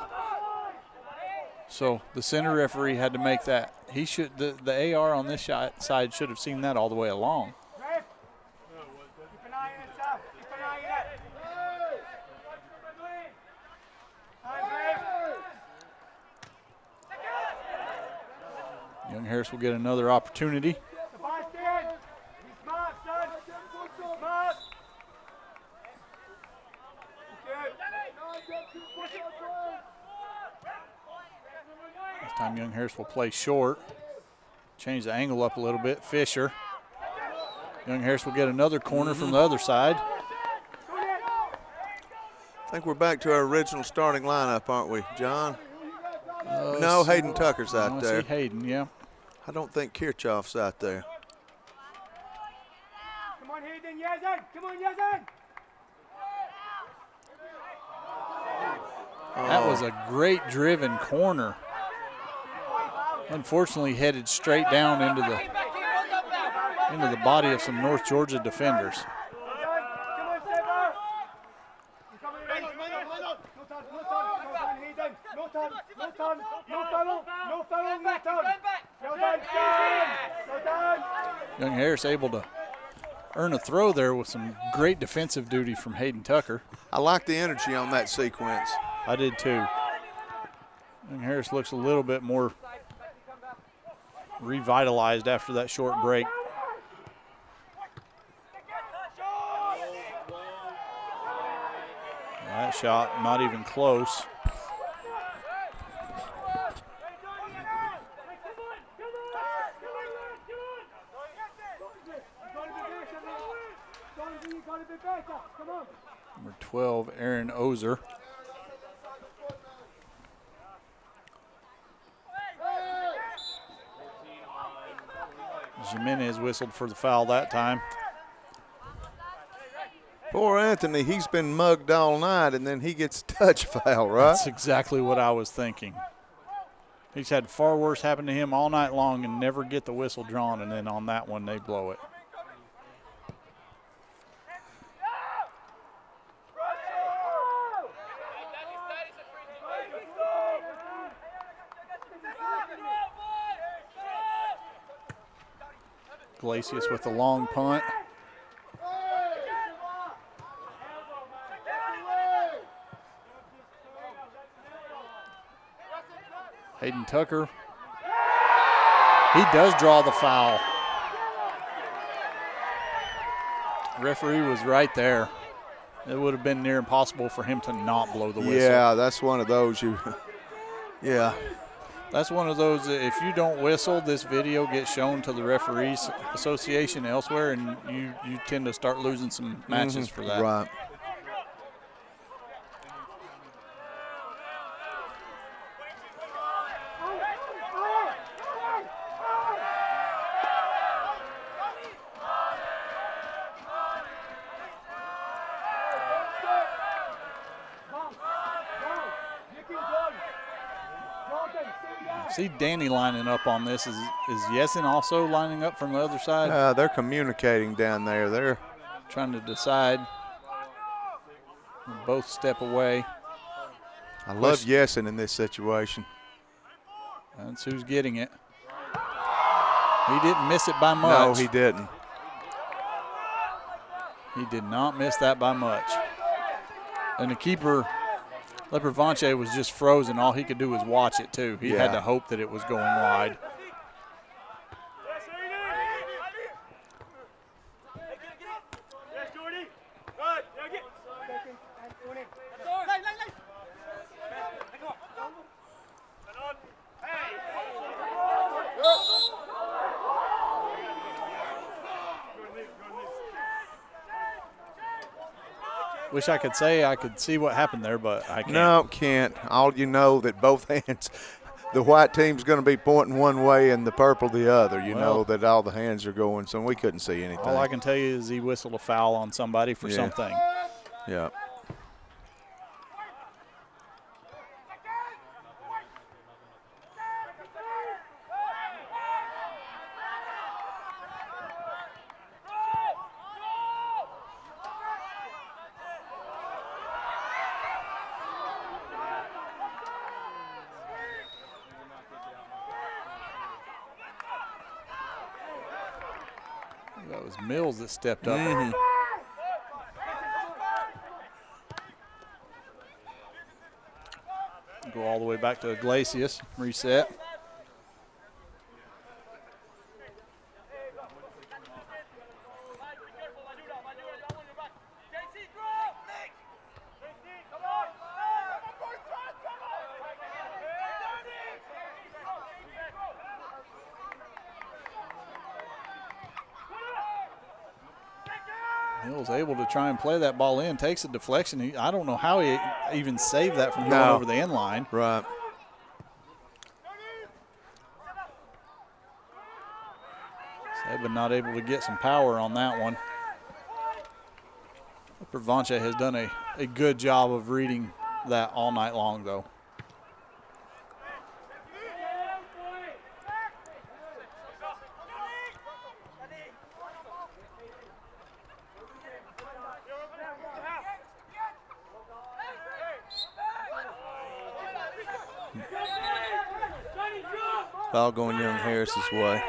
So the center referee had to make that. He should. The AR on this side should have seen that all the way along. Young Harris will get another opportunity. This time Young Harris will play short. Change the angle up a little bit. Fisher. Young Harris will get another corner from the other side. I think we're back to our original starting lineup, aren't we, John? No, Hayden Tucker's out there. I see Hayden, yeah. I don't think Kirchhoff's out there. Come on, Hayden, Yazan! Come on, Yazan! That was a great driven corner. Unfortunately, headed straight down into the body of some North Georgia defenders. Young Harris able to earn a throw there with some great defensive duty from Hayden Tucker. I like the energy on that sequence. I did too. Young Harris looks a little bit more revitalized after that short break. That shot not even close. Number 12, Aaron Ozer. Jimenez whistled for the foul that time. Poor Anthony, he's been mugged all night, and then he gets a touch foul, right? That's exactly what I was thinking. He's had far worse happen to him all night long and never get the whistle drawn, and then on that one they blow it. Glacius with the long punt. Hayden Tucker. He does draw the foul. Referee was right there. It would have been near impossible for him to not blow the whistle. Yeah, that's one of those yeah. That's one of those, if you don't whistle, this video gets shown to the Referees Association elsewhere, and you tend to start losing some matches for that. Right. See Danny lining up on this. Is Yesin also lining up from the other side? They're communicating down there. They're trying to decide. Both step away. I love Yesin in this situation. That's who's getting it. He didn't miss it by much. No, he didn't. He did not miss that by much. And the keeper, Lepervanche, was just frozen. All he could do was watch it, too. He had to hope that it was going wide. Wish I could say I could see what happened there, but I can't. No, can't. All you know that both hands, the white team's going to be pointing one way and the purple the other. You know that all the hands are going, so we couldn't see anything. All I can tell you is he whistled a foul on somebody for something. Yeah. That was Mills that stepped up. Go all the way back to Iglesias, reset. Mills able to try and play that ball in, takes a deflection. I don't know how he even saved that from going over the end line. Right. Saban not able to get some power on that one. Lepervanche has done a good job of reading that all night long, though. Foul going Young Harris's way.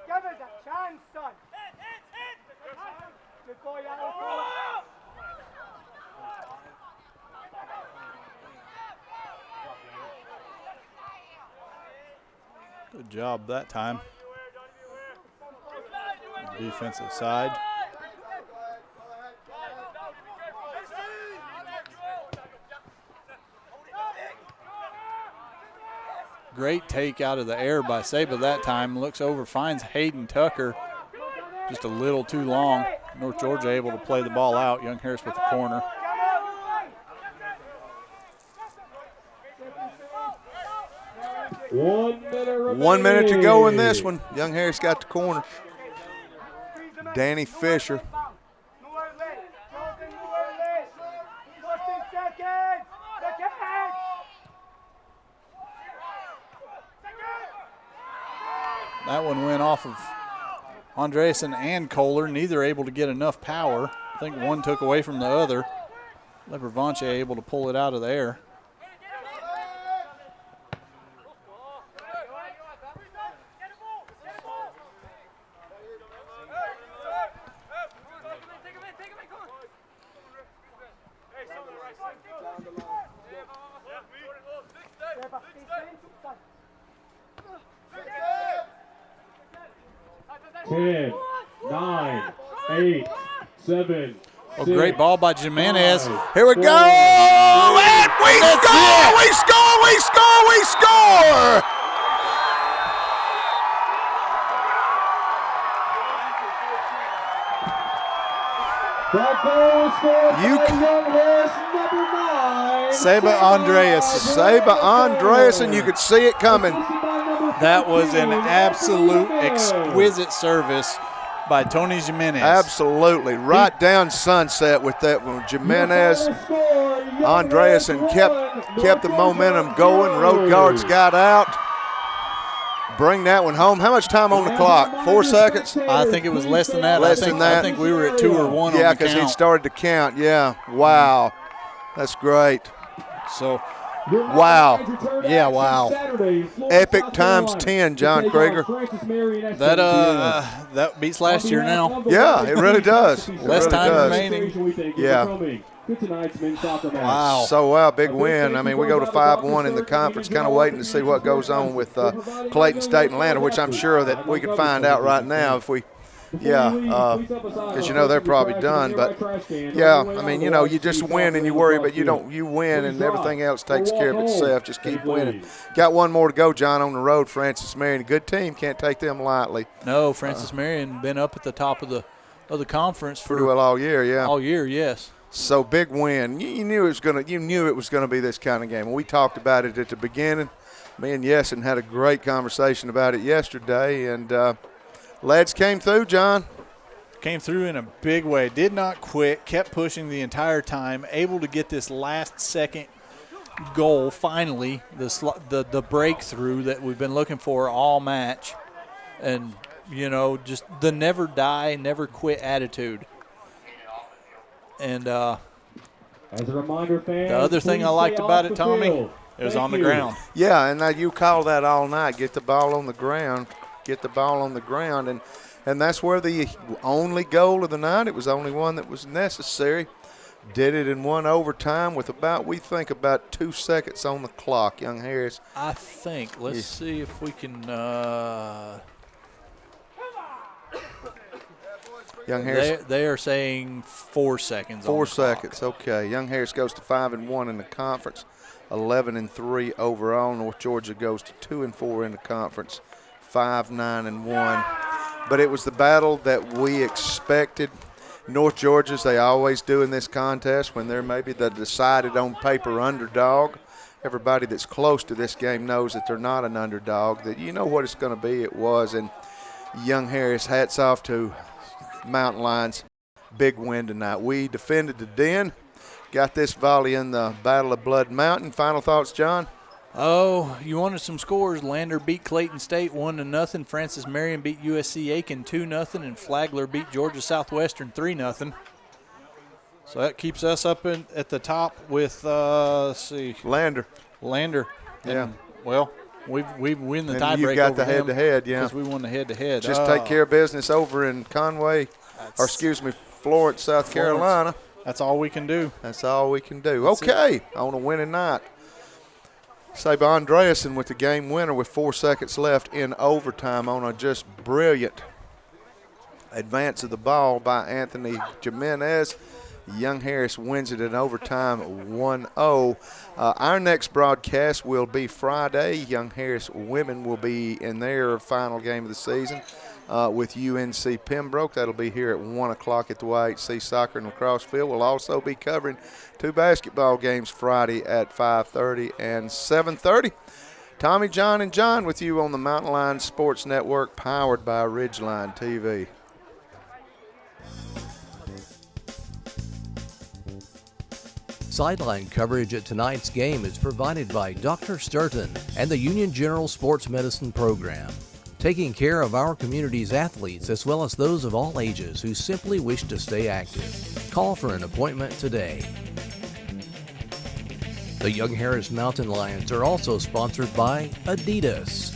Give us a chance, son. Before you Good job that time. Defensive side. Great take out of the air by Saba that time. Looks over, finds Hayden Tucker just a little too long. North Georgia able to play the ball out. Young Harris with the corner. 1 minute remaining. 1 minute to go in this one. Young Harris got the corner. Danny Fisher. That one went off of Andreasen and Kohler, neither able to get enough power. I think one took away from the other. Lepervanche able to pull it out of the air. Ten, 9, 8, 7. A great ball by Jimenez. Here we go! And we score! We score! We score! We score! That goal scored by Young Harris, number 9. Saba Andreas. Saba Andreas, and you could see it coming. That was an absolute exquisite service by Tony Jimenez. Absolutely. Right down Sunset with that one. Jimenez, Andreasen kept the momentum going. Road guards got out. Bring that one home. How much time on the clock? 4 seconds? I think it was less than that. Less than that. I think we were at 2 or 1 on the count. Yeah, because he started to count. Yeah. Wow. That's great. So, wow. Yeah, wow. Epic times 10, John Krieger. That beats last year now. Yeah, it really does. Less time remaining. Yeah. Wow. So, wow, big win. I mean, we go to 5-1 in the conference, kind of waiting to see what goes on with Clayton State and Atlanta, which I'm sure that we could find out right now if we – because they're probably done. But, yeah, I mean, you just win and you worry, but you win and everything else takes care of itself. Just keep winning. Got one more to go, John, on the road. Francis Marion, a good team. Can't take them lightly. No, Francis Marion been up at the top of the conference for pretty well all year, yeah. All year, yes. So big win. You knew it was gonna be this kind of game. We talked about it at the beginning. Me and Yessen had a great conversation about it yesterday, and lads came through, John. Came through in a big way. Did not quit. Kept pushing the entire time. Able to get this last-second goal. Finally, the breakthrough that we've been looking for all match, and just the never die, never quit attitude. And as a reminder, fans, the other thing I liked about it, Tommy, it was on the ground. Yeah, and now you call that all night. Get the ball on the ground. Get the ball on the ground. And that's where the only goal of the night, it was only one that was necessary. Did it in one overtime with about 2 seconds on the clock, young Harris. I think. Let's see if we can Young Harris. They are saying 4 seconds. 4 seconds, okay. Young Harris goes to 5-1 in the conference, 11-3 overall. North Georgia goes to 2-4 in the conference, 5-9-1. But it was the battle that we expected. North Georgia's, they always do in this contest when they're maybe the decided on paper underdog. Everybody that's close to this game knows that they're not an underdog, that you know what it's going to be. It was, and young Harris, hats off to Mountain Lions. Big win tonight. We defended the den, got this volley in the Battle of Blood Mountain. Final thoughts, John? Oh, you wanted some scores. Lander beat Clayton State 1-0. Francis Marion beat USC Aiken 2-0, and Flagler beat Georgia Southwestern 3-0. So that keeps us up at the top with let's see, Lander. Yeah. Well, we win the tiebreak. You got over the head-to-head, yeah. Because we won the head-to-head. Just take care of business over in Florence, South Carolina. That's all we can do. That's all we can do. Okay, on a winning night. Sabe Andreasen with the game winner with 4 seconds left in overtime on a just brilliant advance of the ball by Anthony Jimenez. Young Harris wins it in overtime 1-0. Our next broadcast will be Friday. Young Harris women will be in their final game of the season with UNC Pembroke. That'll be here at 1 o'clock at the YHC Soccer and Lacrosse Field. We'll also be covering 2 basketball games Friday at 5:30 and 7:30. Tommy, John, and John with you on the Mountain Lion Sports Network, powered by Ridgeline TV. Sideline coverage at tonight's game is provided by Dr. Sturton and the Union General Sports Medicine Program, taking care of our community's athletes as well as those of all ages who simply wish to stay active. Call for an appointment today. The Young Harris Mountain Lions are also sponsored by Adidas.